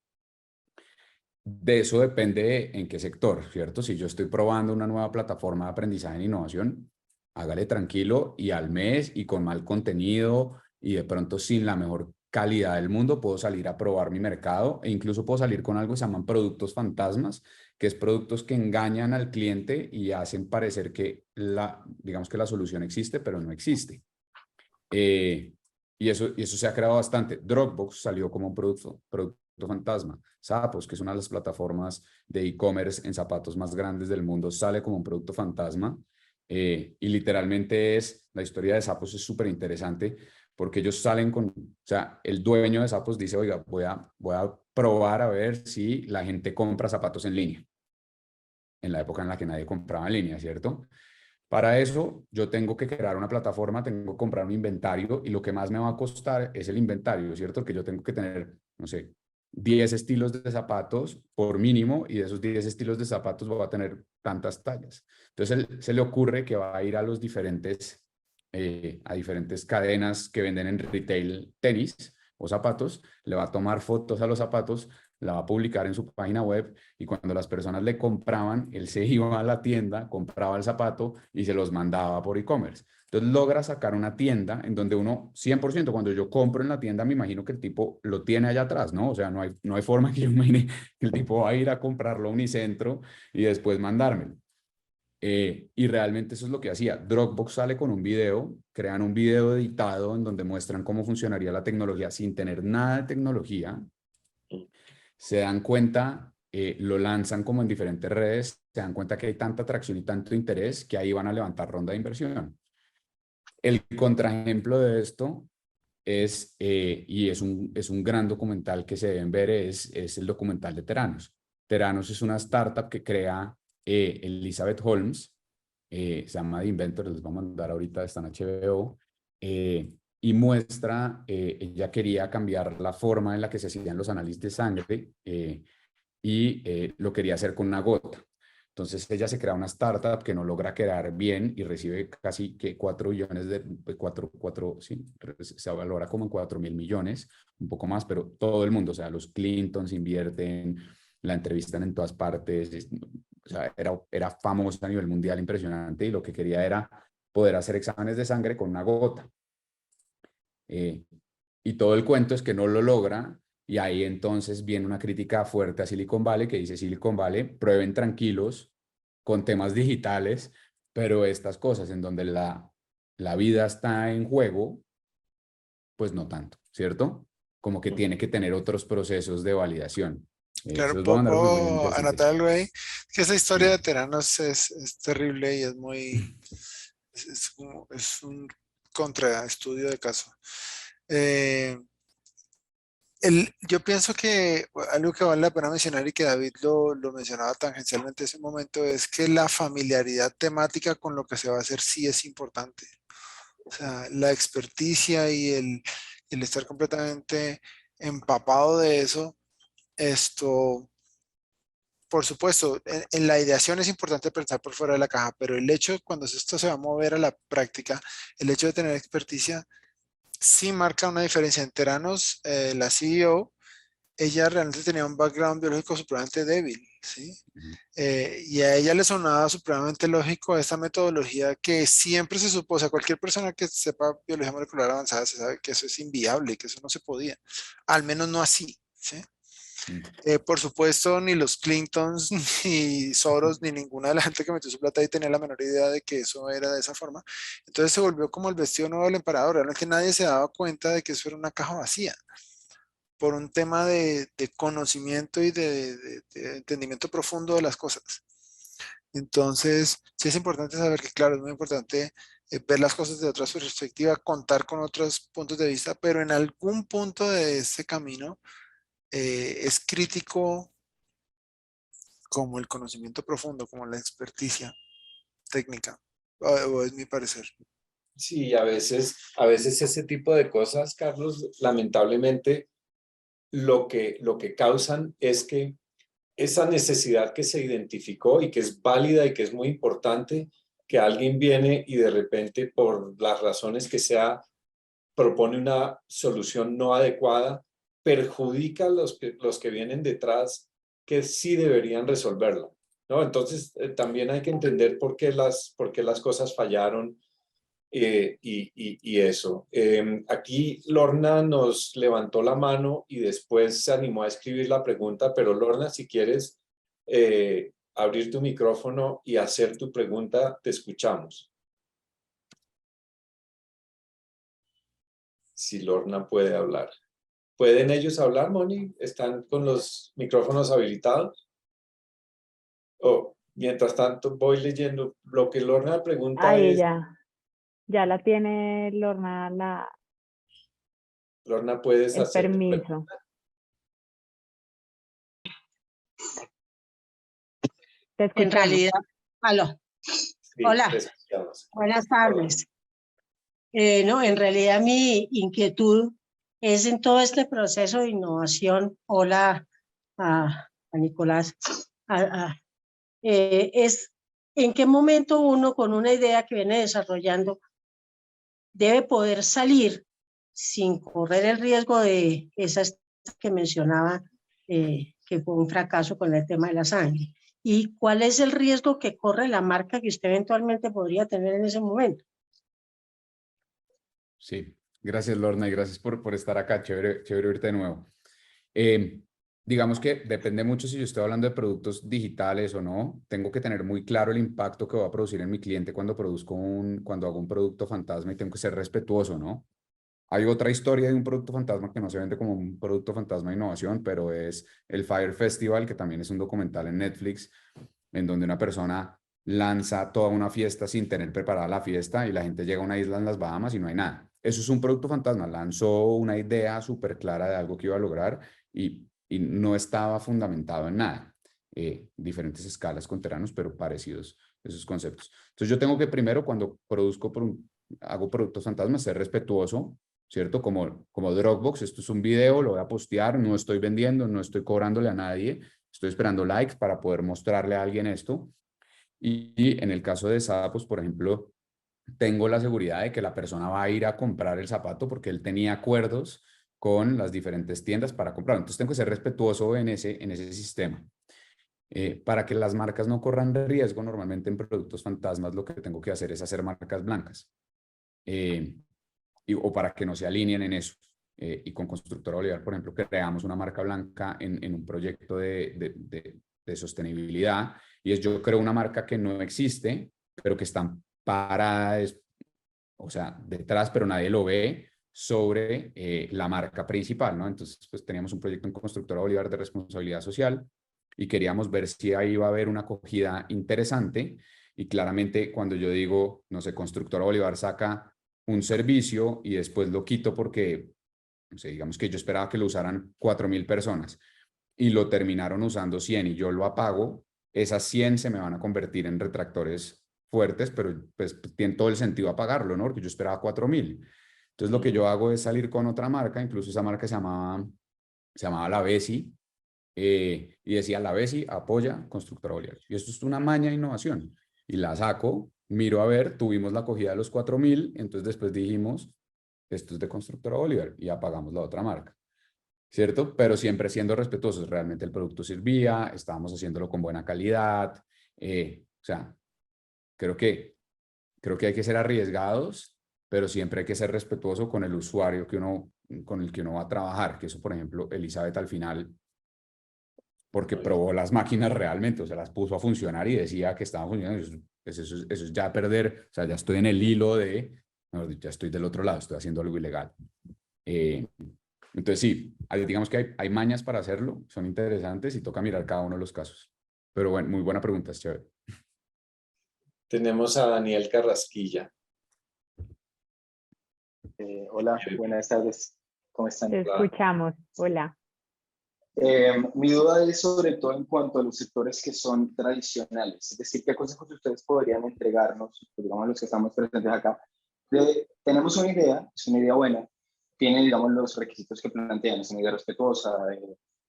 De eso depende en qué sector, ¿cierto? Si yo estoy probando una nueva plataforma de aprendizaje en innovación, hágale tranquilo y al mes y con mal contenido y de pronto sin la mejor calidad del mundo puedo salir a probar mi mercado e incluso puedo salir con algo que se llaman productos fantasmas, que es productos que engañan al cliente y hacen parecer que digamos que la solución existe, pero no existe. Y eso se ha creado bastante. Dropbox salió como un producto fantasma. Zappos, que es una de las plataformas de e-commerce en zapatos más grandes del mundo, sale como un producto fantasma. Y literalmente la historia de Zappos es súper interesante porque ellos salen o sea, el dueño de Zappos dice, oiga, voy a probar a ver si la gente compra zapatos en línea. En la época en la que nadie compraba en línea, ¿cierto? Para eso, yo tengo que crear una plataforma, tengo que comprar un inventario y lo que más me va a costar es el inventario, ¿cierto? Que yo tengo que tener, no sé, 10 estilos de zapatos por mínimo y de esos 10 estilos de zapatos voy a tener tantas tallas. Entonces, se le ocurre que va a ir a diferentes cadenas que venden en retail tenis o zapatos, le va a tomar fotos a los zapatos, la va a publicar en su página web y cuando las personas le compraban, él se iba a la tienda, compraba el zapato y se los mandaba por e-commerce. Entonces logra sacar una tienda en donde uno, 100%, cuando yo compro en la tienda, me imagino que el tipo lo tiene allá atrás, ¿no? O sea, no hay forma que yo imagine que el tipo va a ir a comprarlo a Unicentro y después mandármelo. Y realmente eso es lo que hacía. Dropbox sale con un video, crean un video editado en donde muestran cómo funcionaría la tecnología sin tener nada de tecnología. Se dan cuenta, lo lanzan como en diferentes redes, se dan cuenta que hay tanta atracción y tanto interés que ahí van a levantar ronda de inversión. El contraejemplo de esto y es un gran documental que se deben ver, es el documental de Theranos. Theranos es una startup que crea Elizabeth Holmes, se llama The Inventor, les voy a mandar ahorita, está en HBO, y muestra, ella quería cambiar la forma en la que se hacían los análisis de sangre y lo quería hacer con una gota. Entonces ella se crea una startup que no logra quedar bien y recibe casi que 4 billones sí, se valora como en 4.000 millones, un poco más, pero todo el mundo, o sea, los Clintons invierten, la entrevistan en todas partes, o sea, era famosa a nivel mundial, impresionante, y lo que quería era poder hacer exámenes de sangre con una gota. Y todo el cuento es que no lo logra, y ahí entonces viene una crítica fuerte a Silicon Valley que dice, Silicon Valley, prueben tranquilos con temas digitales, pero estas cosas en donde la vida está en juego, pues no tanto, ¿cierto? Como que tiene que tener otros procesos de validación. Se
Claro,
los voy a mandar porque es muy
puedo
interesante.
anotar algo ahí, que esa historia de
Sí.
Teranos es terrible y es muy, es un contraestudio de caso. Eh, yo pienso que algo que vale la pena mencionar y que David lo mencionaba tangencialmente en ese momento es que la familiaridad temática con lo que se va a hacer sí es importante. O sea, la experticia y el estar completamente empapado de eso, esto, por supuesto, en la ideación es importante pensar por fuera de la caja, pero el hecho, cuando esto se va a mover a la práctica, el hecho de tener experticia sí marca una diferencia. En Teranos, la CEO, ella realmente tenía un background biológico supremamente débil, ¿sí?
Ujú.
Y a ella le sonaba supremamente lógico esta metodología que siempre se supo, o sea, cualquier persona que sepa biología molecular avanzada se sabe que eso es inviable, que eso no se podía, al menos no así, ¿sí? Por supuesto, ni los Clintons, ni Soros, ni ninguna de la gente que metió su plata ahí tenía la menor idea de que eso era de esa forma. Entonces se volvió como el vestido nuevo del emperador. Realmente nadie se daba cuenta de que eso era una caja vacía por un tema de conocimiento y de entendimiento profundo de las cosas. Entonces, sí es importante saber que, claro, es muy importante ver las cosas de otra perspectiva, contar con otros puntos de vista, pero en algún punto de ese camino es crítico como el conocimiento profundo, como la experticia técnica, o es mi parecer.
Sí, a veces ese tipo de cosas, Carlos, lamentablemente lo que causan es que esa necesidad que se identificó y que es válida y que es muy importante, que alguien viene y de repente por las razones que sea propone una solución no adecuada, perjudica a los que vienen detrás que sí deberían resolverla, ¿no? Entonces también hay que entender por qué las cosas fallaron y eso. Aquí Lorna nos levantó la mano y después se animó a escribir la pregunta, pero Lorna, si quieres abrir tu micrófono y hacer tu pregunta, te escuchamos. Si Lorna puede hablar. ¿Pueden ellos hablar, Moni? ¿Están con los micrófonos habilitados? Oh, mientras tanto, voy leyendo lo que Lorna pregunta
Ahí
es,
ya la tiene Lorna
Lorna, ¿puedes
el
hacer tu pregunta?
permiso. Te
En
escuchamos.
realidad, aló,
Sí,
hola,
te escuchamos.
buenas
Hola.
tardes. No, en realidad mi inquietud es en todo este proceso de innovación. Hola a Nicolás. Es en qué momento uno con una idea que viene desarrollando debe poder salir sin correr el riesgo de esas que mencionaba, que fue un fracaso con el tema de la sangre. ¿Y cuál es el riesgo que corre la marca que usted eventualmente podría tener en ese momento?
Sí, gracias Lorna y gracias por estar acá, chévere oírte de nuevo. Digamos que depende mucho si yo estoy hablando de productos digitales o no, tengo que tener muy claro el impacto que va a producir en mi cliente cuando cuando hago un producto fantasma y tengo que ser respetuoso, ¿no? Hay otra historia de un producto fantasma que no se vende como un producto fantasma de innovación, pero es el Fire Festival, que también es un documental en Netflix, en donde una persona lanza toda una fiesta sin tener preparada la fiesta y la gente llega a una isla en las Bahamas y no hay nada. Eso es un producto fantasma. Lanzó una idea súper clara de algo que iba a lograr y no estaba fundamentado en nada. Diferentes escalas con terrenos, pero parecidos esos conceptos. Entonces yo tengo que primero, cuando hago productos fantasmas, ser respetuoso, ¿cierto? Como Dropbox, esto es un video, lo voy a postear, no estoy vendiendo, no estoy cobrándole a nadie, estoy esperando likes para poder mostrarle a alguien esto. Y en el caso de Zappos, por ejemplo, tengo la seguridad de que la persona va a ir a comprar el zapato porque él tenía acuerdos con las diferentes tiendas para comprarlo. Entonces tengo que ser respetuoso en ese sistema. Para que las marcas no corran riesgo, normalmente en productos fantasmas lo que tengo que hacer es hacer marcas blancas. O para que no se alineen en eso. Y con Constructora Bolívar, por ejemplo, creamos una marca blanca en un proyecto de sostenibilidad, y yo creo una marca que no existe, pero que está parada, o sea, detrás, pero nadie lo ve, sobre la marca principal, ¿no? Entonces, pues teníamos un proyecto en Constructora Bolívar de responsabilidad social y queríamos ver si ahí iba a haber una acogida interesante, y claramente cuando yo digo, no sé, Constructora Bolívar saca un servicio y después lo quito porque, no sé, digamos que yo esperaba que lo usaran 4.000 personas y lo terminaron usando 100 y yo lo apago, esas 100 se me van a convertir en retractores fuertes, pero pues tiene todo el sentido apagarlo, ¿no? Porque yo esperaba 4.000. Entonces lo que yo hago es salir con otra marca, incluso esa marca se llamaba La Besi, y decía La Besi apoya Constructora Bolívar. Y esto es una maña de innovación. Y la saco, miro a ver, tuvimos la acogida de los 4.000, entonces después dijimos, esto es de Constructora Bolívar y apagamos la otra marca, ¿cierto? Pero siempre siendo respetuosos, realmente el producto servía, estábamos haciéndolo con buena calidad, o sea, creo que hay que ser arriesgados, pero siempre hay que ser respetuoso con el usuario con el que uno va a trabajar, que eso, por ejemplo, Elizabeth al final, porque probó las máquinas realmente, o sea, las puso a funcionar y decía que estaban funcionando. Eso es ya perder, o sea, ya estoy en el hilo ya estoy del otro lado, estoy haciendo algo ilegal. Entonces sí, digamos que hay mañas para hacerlo, son interesantes y toca mirar cada uno de los casos. Pero bueno, muy buena pregunta, es chévere.
Tenemos a Daniel Carrasquilla.
Hola, buenas tardes. ¿Cómo están?
Te escuchamos. Hola.
Mi duda es sobre todo en cuanto a los sectores que son tradicionales, es decir, ¿qué consejos ustedes podrían entregarnos, pues, digamos los que estamos presentes acá? Tenemos una idea, es una idea buena, tiene, digamos, los requisitos que plantean, es muy respetuosa,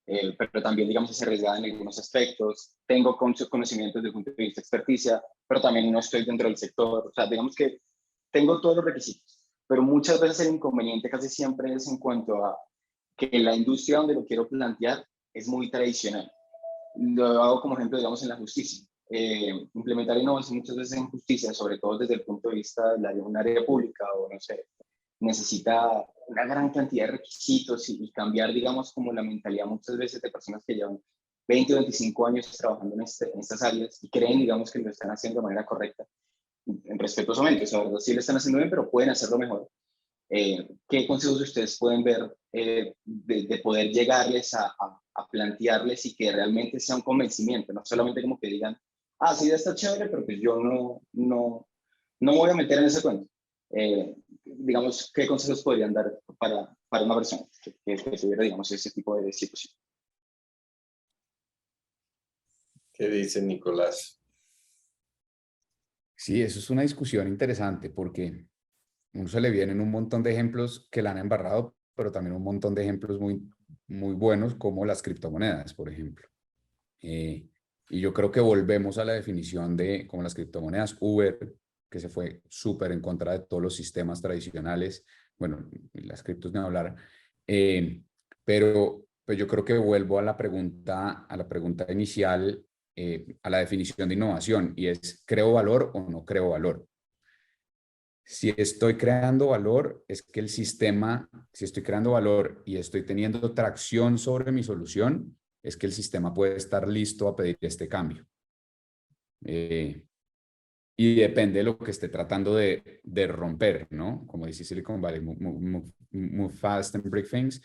pero también, digamos, es arriesgada en algunos aspectos. Tengo conocimientos desde el punto de vista de experticia, pero también no estoy dentro del sector. O sea, digamos que tengo todos los requisitos, pero muchas veces el inconveniente casi siempre es en cuanto a que la industria donde lo quiero plantear es muy tradicional. Lo hago como ejemplo, digamos, en la justicia. Implementar innovación muchas veces en justicia, sobre todo desde el punto de vista de un área pública o no sé, necesita una gran cantidad de requisitos y cambiar, digamos, como la mentalidad muchas veces de personas que llevan 20 o 25 años trabajando en estas áreas y creen, digamos, que lo están haciendo de manera correcta, respetuosamente, o sea, ¿verdad? Sí lo están haciendo bien, pero pueden hacerlo mejor. ¿Qué consejos ustedes pueden ver de poder llegarles a plantearles y que realmente sea un convencimiento, no solamente como que digan, ah, sí, está chévere, pero pues yo no me voy a meter en ese cuento? Digamos, ¿qué consejos podrían dar para una persona que tuviera, digamos, ese tipo de situación?
¿Qué dice Nicolás?
Sí, eso es una discusión interesante porque uno se le vienen un montón de ejemplos que la han embarrado, pero también un montón de ejemplos muy buenos como las criptomonedas, por ejemplo. Y yo creo que volvemos a la definición de como las criptomonedas. Uber, que se fue súper en contra de todos los sistemas tradicionales, bueno, las criptos ni hablar, pero pues yo creo que vuelvo a la pregunta inicial, a la definición de innovación, y es, ¿creo valor o no creo valor? Si estoy creando valor, es que el sistema, si estoy creando valor y estoy teniendo tracción sobre mi solución, es que el sistema puede estar listo a pedir este cambio. Y depende de lo que esté tratando de romper, ¿no? Como dice Silicon Valley, move fast and break things.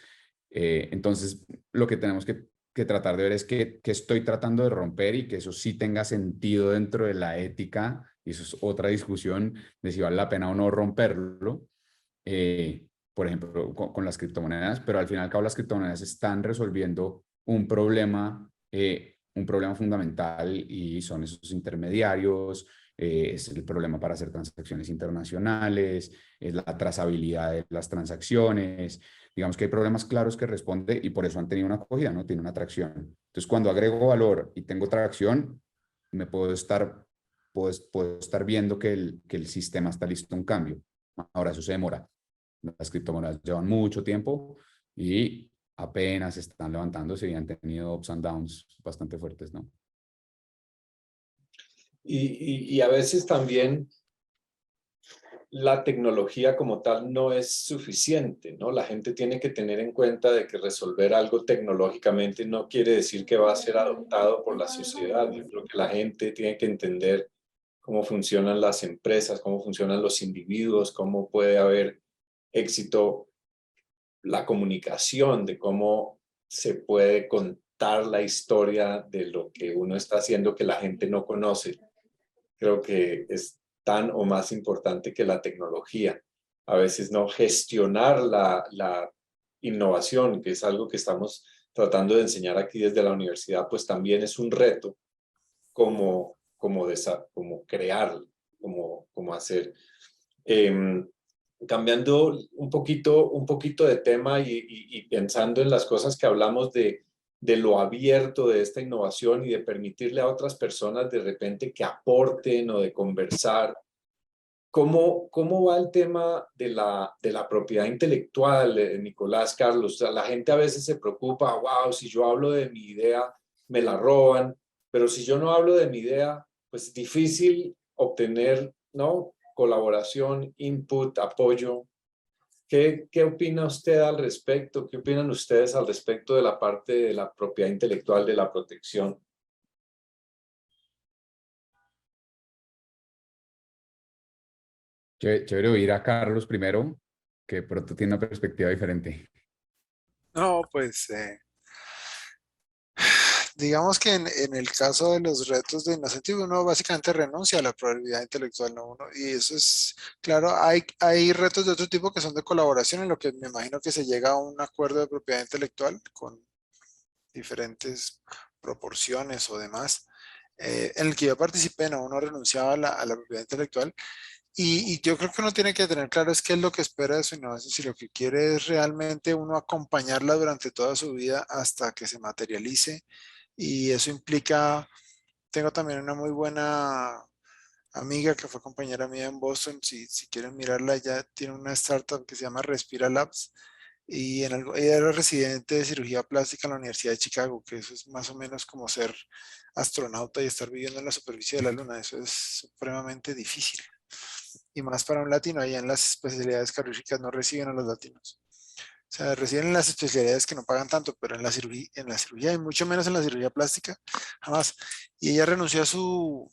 Entonces, lo que tenemos que tratar de ver es que estoy tratando de romper y que eso sí tenga sentido dentro de la ética, y eso es otra discusión de si vale la pena o no romperlo, por ejemplo, con las criptomonedas, pero al fin y al cabo las criptomonedas están resolviendo un problema fundamental, y son esos intermediarios, es el problema para hacer transacciones internacionales, es la trazabilidad de las transacciones. Digamos que hay problemas claros que responde y por eso han tenido una acogida, ¿no? Tiene una atracción. Entonces, cuando agrego valor y tengo tracción, me puedo estar viendo que el sistema está listo a un cambio. Ahora, eso se demora. Las criptomonedas llevan mucho tiempo y apenas están levantándose y han tenido ups and downs bastante fuertes, ¿no?
Y a veces también la tecnología como tal no es suficiente, ¿no? La gente tiene que tener en cuenta de que resolver algo tecnológicamente no quiere decir que va a ser adoptado por la sociedad. Yo creo que la gente tiene que entender cómo funcionan las empresas, cómo funcionan los individuos, cómo puede haber éxito, la comunicación, de cómo se puede contar la historia de lo que uno está haciendo que la gente no conoce. Creo que es tan o más importante que la tecnología. A veces no gestionar la innovación, que es algo que estamos tratando de enseñar aquí desde la universidad, pues también es un reto como crear, como hacer. Cambiando un poquito de tema y pensando en las cosas que hablamos de lo abierto de esta innovación y de permitirle a otras personas de repente que aporten o de conversar. ¿Cómo va el tema de la propiedad intelectual, Nicolás, Carlos? O sea, la gente a veces se preocupa, wow, si yo hablo de mi idea, me la roban, pero si yo no hablo de mi idea, pues es difícil obtener, ¿no? Colaboración, input, apoyo. ¿Qué opina usted al respecto? ¿Qué opinan ustedes al respecto de la parte de la propiedad intelectual, de la protección?
Chévere oír a Carlos primero, que pronto tiene una perspectiva diferente.
No, pues digamos que en el caso de los retos de incentivo, uno básicamente renuncia a la propiedad intelectual, ¿no? Y eso es, claro, hay retos de otro tipo que son de colaboración, en lo que me imagino que se llega a un acuerdo de propiedad intelectual con diferentes proporciones o demás. En el que yo participé, no, uno renunciaba a la propiedad intelectual, Y yo creo que uno tiene que tener claro es qué es lo que espera de su innovación, si lo que quiere es realmente uno acompañarla durante toda su vida hasta que se materialice. Y eso implica, tengo también una muy buena amiga que fue compañera mía en Boston, si quieren mirarla, ella tiene una startup que se llama Respira Labs y ella era residente de cirugía plástica en la Universidad de Chicago, que eso es más o menos como ser astronauta y estar viviendo en la superficie de la luna, eso es supremamente difícil. Y más para un latino, allá en las especialidades quirúrgicas no reciben a los latinos. O sea, reciben en las especialidades que no pagan tanto, pero en la cirugía y mucho menos en la cirugía plástica, jamás. Y ella renunció a su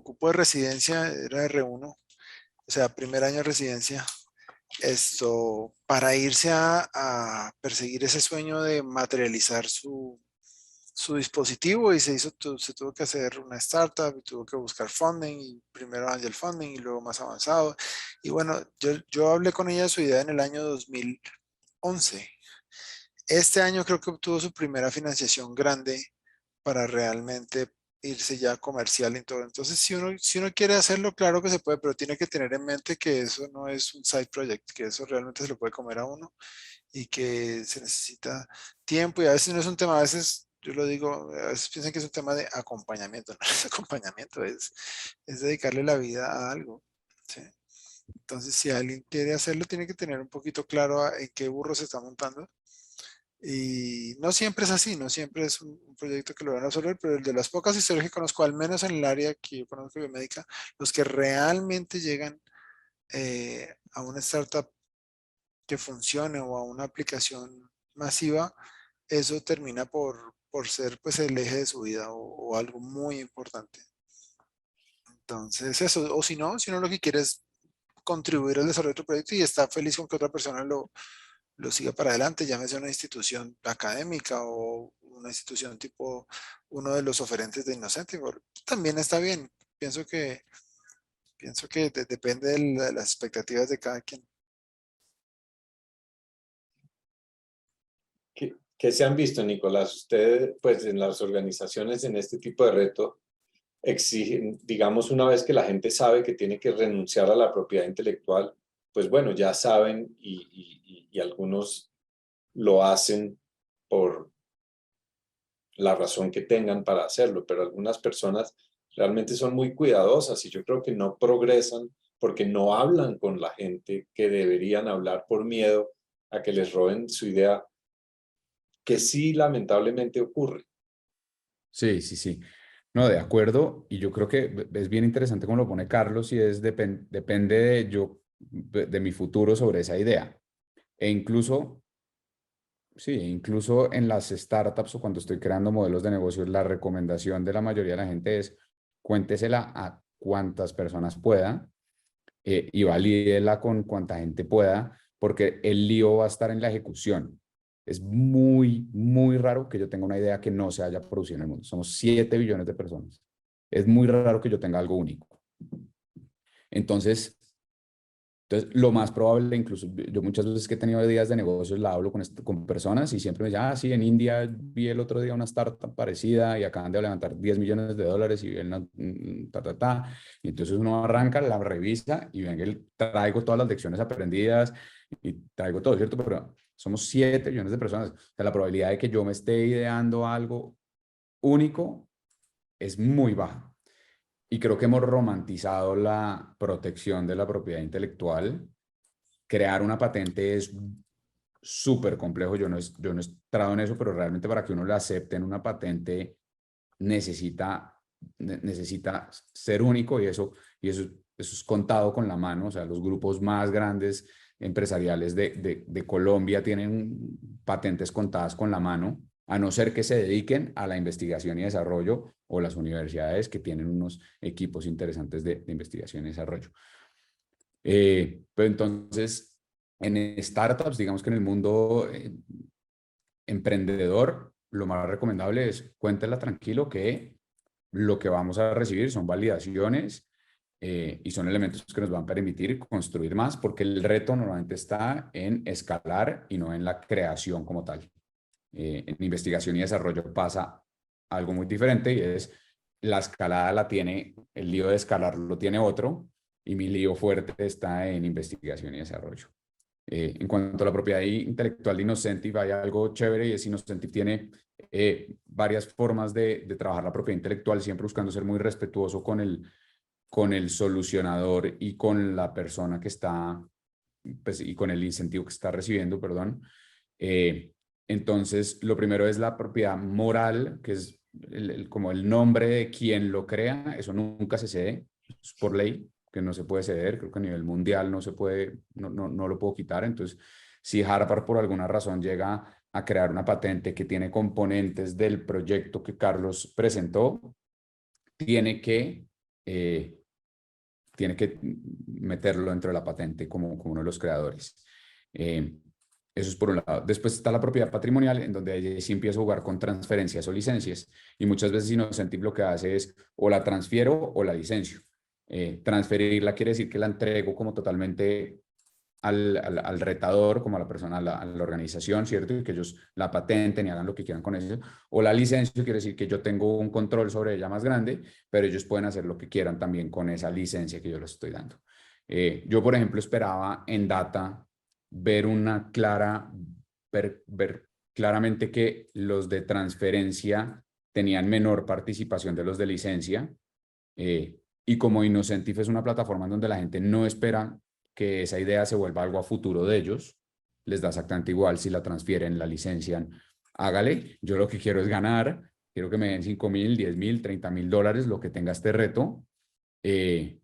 cupo de residencia, era R1, o sea, primer año de residencia, para irse a perseguir ese sueño de materializar su dispositivo y se tuvo que hacer una startup y tuvo que buscar funding, y primero angel funding y luego más avanzado. Y bueno, yo hablé con ella de su idea en el año 2011. Este año creo que obtuvo su primera financiación grande para realmente irse ya comercial y todo. Entonces, si uno quiere hacerlo, claro que se puede, pero tiene que tener en mente que eso no es un side project, que eso realmente se lo puede comer a uno y que se necesita tiempo y a veces no es un tema, a veces yo lo digo, a veces piensan que es un tema de acompañamiento, no es acompañamiento, es dedicarle la vida a algo. ¿Sí? Entonces, si alguien quiere hacerlo, tiene que tener un poquito claro en qué burro se está montando. Y no siempre es así, no siempre es un proyecto que lo van a resolver, pero el de las pocas historias que conozco, al menos en el área que yo conozco biomédica, los que realmente llegan a una startup que funcione o a una aplicación masiva, eso termina por ser pues el eje de su vida o algo muy importante. Entonces eso, o si no lo que quiere es contribuir al desarrollo de tu proyecto y está feliz con que otra persona lo siga para adelante, llámese una institución académica o una institución tipo uno de los oferentes de Innocenti, también está bien. Pienso que depende de las expectativas de cada quien.
¿Qué se han visto, Nicolás? Ustedes, pues en las organizaciones en este tipo de reto, exigen, digamos, una vez que la gente sabe que tiene que renunciar a la propiedad intelectual, pues bueno, ya saben y algunos lo hacen por la razón que tengan para hacerlo, pero algunas personas realmente son muy cuidadosas y yo creo que no progresan porque no hablan con la gente que deberían hablar por miedo a que les roben su idea, que sí lamentablemente ocurre.
Sí, sí, sí. No, de acuerdo. Y yo creo que es bien interesante como lo pone Carlos y depende de mi futuro sobre esa idea. E incluso, sí, incluso en las startups o cuando estoy creando modelos de negocios, la recomendación de la mayoría de la gente es cuéntesela a cuantas personas pueda y valídela con cuanta gente pueda, porque el lío va a estar en la ejecución. Es muy, muy raro que yo tenga una idea que no se haya producido en el mundo. Somos 7 billones de personas. Es muy raro que yo tenga algo único. Entonces, lo más probable, incluso yo muchas veces que he tenido días de negocios, la hablo con personas y siempre me dicen, sí, en India vi el otro día una startup parecida y acaban de levantar 10 millones de dólares y ven Y entonces uno arranca, la revisa y venga, traigo todas las lecciones aprendidas y traigo todo, ¿cierto? Pero somos 7 millones de personas. O sea, la probabilidad de que yo me esté ideando algo único es muy baja. Y creo que hemos romantizado la protección de la propiedad intelectual. Crear una patente es súper complejo. Yo no he entrado en eso, pero realmente para que uno la acepte en una patente necesita ser único y eso es contado con la mano. O sea, los grupos más grandes empresariales de Colombia tienen patentes contadas con la mano, a no ser que se dediquen a la investigación y desarrollo o las universidades que tienen unos equipos interesantes de investigación y desarrollo. Pero entonces, en startups, digamos que en el mundo emprendedor, lo más recomendable es cuéntela tranquilo que lo que vamos a recibir son validaciones y son elementos que nos van a permitir construir más, porque el reto normalmente está en escalar y no en la creación como tal. En investigación y desarrollo pasa algo muy diferente y es la escalada la tiene, el lío de escalar lo tiene otro y mi lío fuerte está en investigación y desarrollo. En cuanto a la propiedad intelectual de Innocentive, hay algo chévere y es Innocentive tiene varias formas de trabajar la propiedad intelectual, siempre buscando ser muy respetuoso con el solucionador y con la persona que está, pues, y con el incentivo que está recibiendo, perdón. Entonces, lo primero es la propiedad moral, que es como el nombre de quien lo crea, eso nunca se cede, es por ley, que no se puede ceder, creo que a nivel mundial no se puede, no lo puedo quitar. Entonces, si Harvard por alguna razón llega a crear una patente que tiene componentes del proyecto que Carlos presentó, tiene que meterlo dentro de la patente como uno de los creadores. Eso es por un lado. Después está la propiedad patrimonial, en donde ahí sí empieza a jugar con transferencias o licencias. Y muchas veces Innocentive lo que hace es o la transfiero o la licencio. Transferirla quiere decir que la entrego como totalmente al retador, como a la persona, a la organización, ¿cierto? Y que ellos la patenten y hagan lo que quieran con eso. O la licencia quiere decir que yo tengo un control sobre ella más grande, pero ellos pueden hacer lo que quieran también con esa licencia que yo les estoy dando. Yo, por ejemplo, esperaba en Data ver claramente que los de transferencia tenían menor participación de los de licencia. Y como Innocentive es una plataforma en donde la gente no espera que esa idea se vuelva algo a futuro de ellos, les da exactamente igual si la transfieren, la licencian, hágale. Yo lo que quiero es ganar, quiero que me den 5,000, 10,000, 30,000 dólares, lo que tenga este reto, y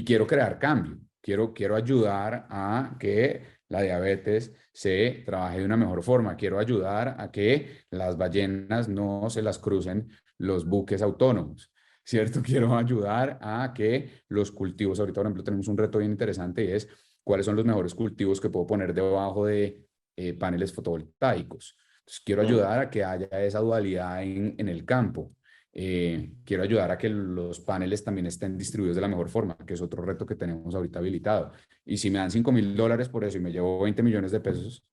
quiero crear cambio. Quiero ayudar a que la diabetes se trabaje de una mejor forma. Quiero ayudar a que las ballenas no se las crucen los buques autónomos, ¿cierto? Quiero ayudar a que los cultivos, ahorita por ejemplo tenemos un reto bien interesante y es cuáles son los mejores cultivos que puedo poner debajo de paneles fotovoltaicos. Entonces quiero ayudar a que haya esa dualidad en el campo. Quiero ayudar a que los paneles también estén distribuidos de la mejor forma, que es otro reto que tenemos ahorita habilitado. Y si me dan 5,000 dólares por eso y me llevo 20 millones de pesos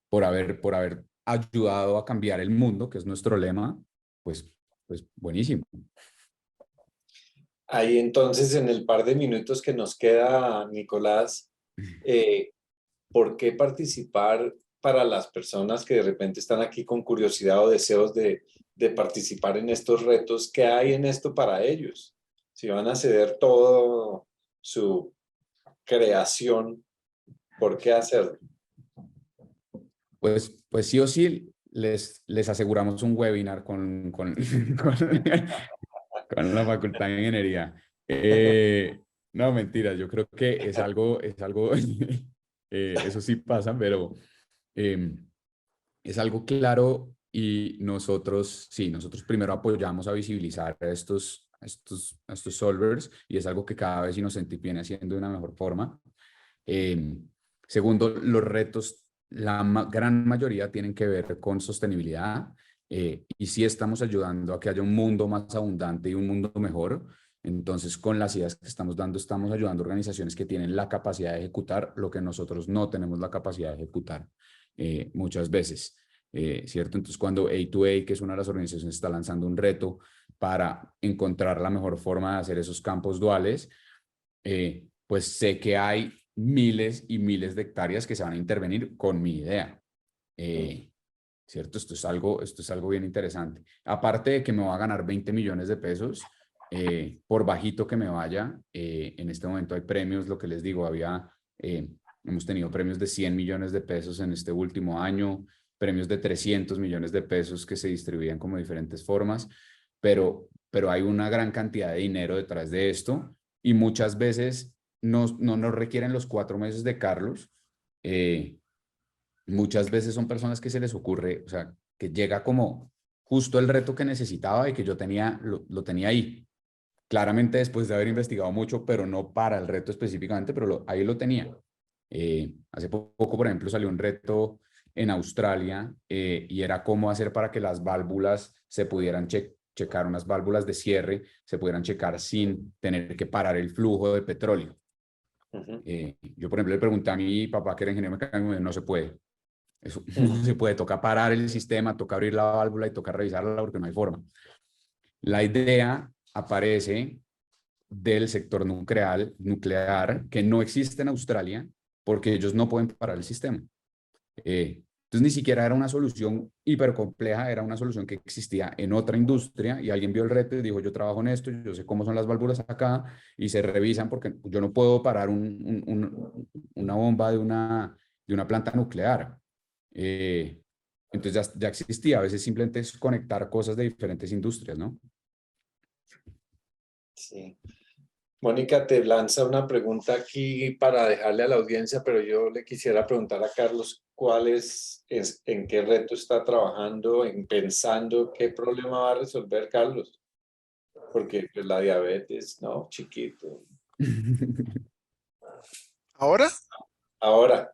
por haber ayudado a cambiar el mundo, que es nuestro lema, pues buenísimo.
Ahí entonces, en el par de minutos que nos queda, Nicolás, ¿por qué participar para las personas que de repente están aquí con curiosidad o deseos de participar en estos retos? ¿Qué hay en esto para ellos? Si van a ceder todo su creación, ¿por qué hacerlo?
Pues sí o sí, les aseguramos un webinar con la Facultad de Ingeniería. No, mentira, yo creo que es algo eso sí pasa, pero es algo claro y nosotros primero apoyamos a visibilizar a estos solvers y es algo que cada vez Innocentive viene haciendo de una mejor forma. Segundo, los retos, gran mayoría tienen que ver con sostenibilidad y sí estamos ayudando a que haya un mundo más abundante y un mundo mejor. Entonces, con las ideas que estamos dando, estamos ayudando a organizaciones que tienen la capacidad de ejecutar lo que nosotros no tenemos la capacidad de ejecutar muchas veces, ¿cierto? Entonces, cuando A2A, que es una de las organizaciones, está lanzando un reto para encontrar la mejor forma de hacer esos campos duales, pues sé que hay miles y miles de hectáreas que se van a intervenir con mi idea. ¿Cierto? Esto es algo bien interesante. Aparte de que me va a ganar 20 millones de pesos, por bajito que me vaya, en este momento hay premios, lo que les digo, hemos tenido premios de 100 millones de pesos en este último año, premios de 300 millones de pesos que se distribuían como diferentes formas, pero hay una gran cantidad de dinero detrás de esto y muchas veces no nos requieren los 4 meses de Carlos. Muchas veces son personas que se les ocurre, o sea, que llega como justo el reto que necesitaba y que yo lo tenía ahí. Claramente después de haber investigado mucho, pero no para el reto específicamente, pero ahí lo tenía. Hace poco, por ejemplo, salió un reto en Australia y era cómo hacer para que las válvulas se pudieran checar, unas válvulas de cierre, se pudieran checar sin tener que parar el flujo de petróleo. Yo, por ejemplo, le pregunté a mi papá, que era ingeniero mecánico, y no se puede. Eso no se puede, toca parar el sistema, toca abrir la válvula y toca revisarla porque no hay forma. La idea aparece del sector nuclear que no existe en Australia porque ellos no pueden parar el sistema. Entonces ni siquiera era una solución hiper compleja, era una solución que existía en otra industria y alguien vio el reto y dijo, yo trabajo en esto, yo sé cómo son las válvulas acá y se revisan porque yo no puedo parar una bomba de una planta nuclear. Entonces ya existía, a veces simplemente es conectar cosas de diferentes industrias, ¿no?
Sí. Mónica te lanza una pregunta aquí para dejarle a la audiencia, pero yo le quisiera preguntar a Carlos en qué reto está trabajando, pensando, qué problema va a resolver Carlos, porque pues, la diabetes, no, chiquito.
¿Ahora?
Ahora,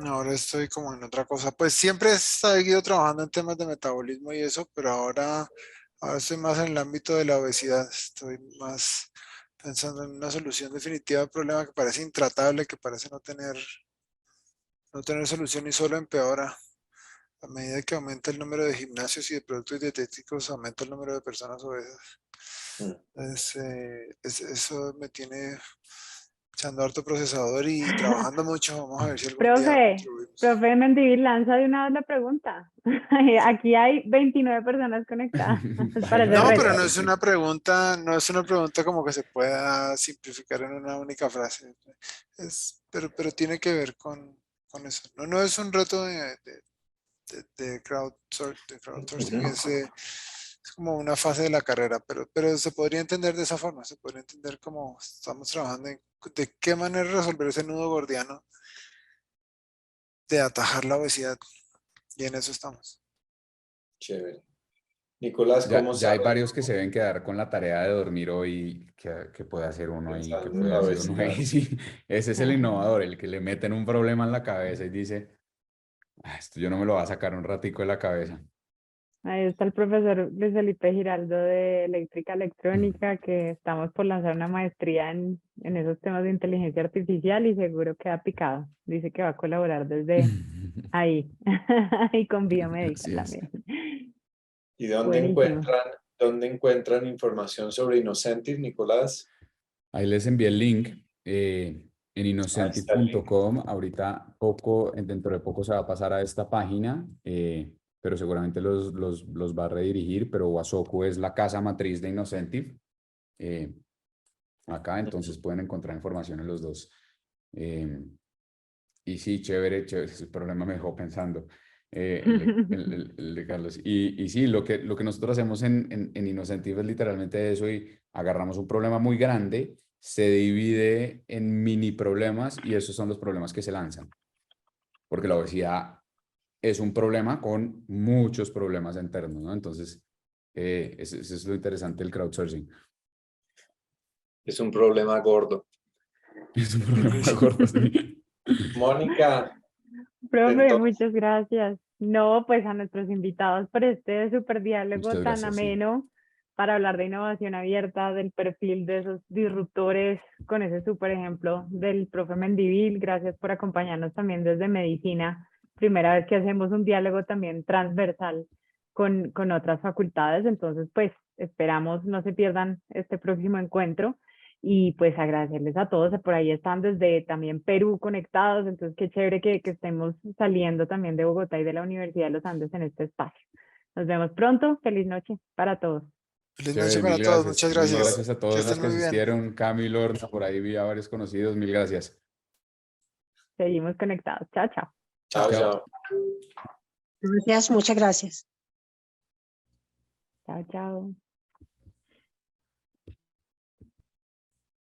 Ahora estoy como en otra cosa. Pues siempre he seguido trabajando en temas de metabolismo y eso, pero ahora estoy más en el ámbito de la obesidad. Estoy más pensando en una solución definitiva al problema que parece intratable, que parece no tener solución y solo empeora. A medida que aumenta el número de gimnasios y de productos dietéticos, aumenta el número de personas obesas. Eso me tiene echando harto procesador y trabajando mucho. Vamos a ver si algún día contribuimos.
Profe Mendivil, lanza de una vez la pregunta. Aquí hay 29 personas conectadas para ese
No,
reto.
pero no es una pregunta como que se pueda simplificar en una única frase. Pero tiene que ver con eso. No es un reto de crowdsourcing, es como una fase de la carrera, pero se podría entender de esa forma, se podría entender como estamos trabajando en de qué manera resolver ese nudo gordiano de atajar la obesidad, y en eso estamos.
chévere. Nicolás,
Ya,
¿cómo
ya hay
sabe
varios que se deben quedar con la tarea de dormir hoy, que puede hacer uno ahí, que
pensando en
puede
la
hacer uno
obesidad?
ahí. Sí, ese es el innovador, el que le meten un problema en la cabeza y dice, esto yo no me lo voy a sacar un ratico de la cabeza.
Ahí está el profesor Luis Felipe Giraldo de Eléctrica Electrónica, que estamos por lanzar una maestría en esos temas de inteligencia artificial y seguro queda picado. Dice que va a colaborar desde ahí y con biomédica
Así es.
también.
¿Y
Buenísimo.
dónde encuentran información sobre Innocentive, Nicolás?
Ahí les envié el link en
Ahí está el link.
innocentive.com. Ahorita dentro de poco se va a pasar a esta página, pero seguramente los va a redirigir, pero Wasoku es la casa matriz de Innocentive. Acá, entonces pueden encontrar información en los dos. Y sí, chévere, ese problema me dejó pensando, el de Carlos. Y sí, lo que nosotros hacemos en Innocentive es literalmente eso y agarramos un problema muy grande, se divide en mini problemas y esos son los problemas que se lanzan. Porque la obesidad es un problema con muchos problemas internos, ¿no? Entonces, eso es lo interesante del crowdsourcing.
Es un problema gordo.
Es un problema
Sí.
gordo, sí.
Mónica,
Profe,
entonces,
muchas gracias. No, pues a nuestros invitados por este súper diálogo
Muchas
tan
gracias, sí.
ameno para hablar de innovación abierta, del perfil de esos disruptores, con ese súper ejemplo del profe Mendivil. Gracias por acompañarnos también desde medicina. Primera vez que hacemos un diálogo también transversal con otras facultades. Entonces, pues esperamos no se pierdan este próximo encuentro. Y pues agradecerles a todos, por ahí están desde también Perú conectados, entonces qué chévere que estemos saliendo también de Bogotá y de la Universidad de los Andes en este espacio. Nos vemos pronto, feliz noche para todos.
Feliz noche
Chévere,
para
mil
todos,
gracias.
muchas
Mil
gracias.
gracias a
Que
todos los
estén
que
muy bien.
asistieron. Cami, Lorna, por ahí vi a varios conocidos. Mil gracias.
Seguimos conectados. Chao, chao.
chao,
Chao.
chao.
Gracias, muchas gracias.
Chao, chao.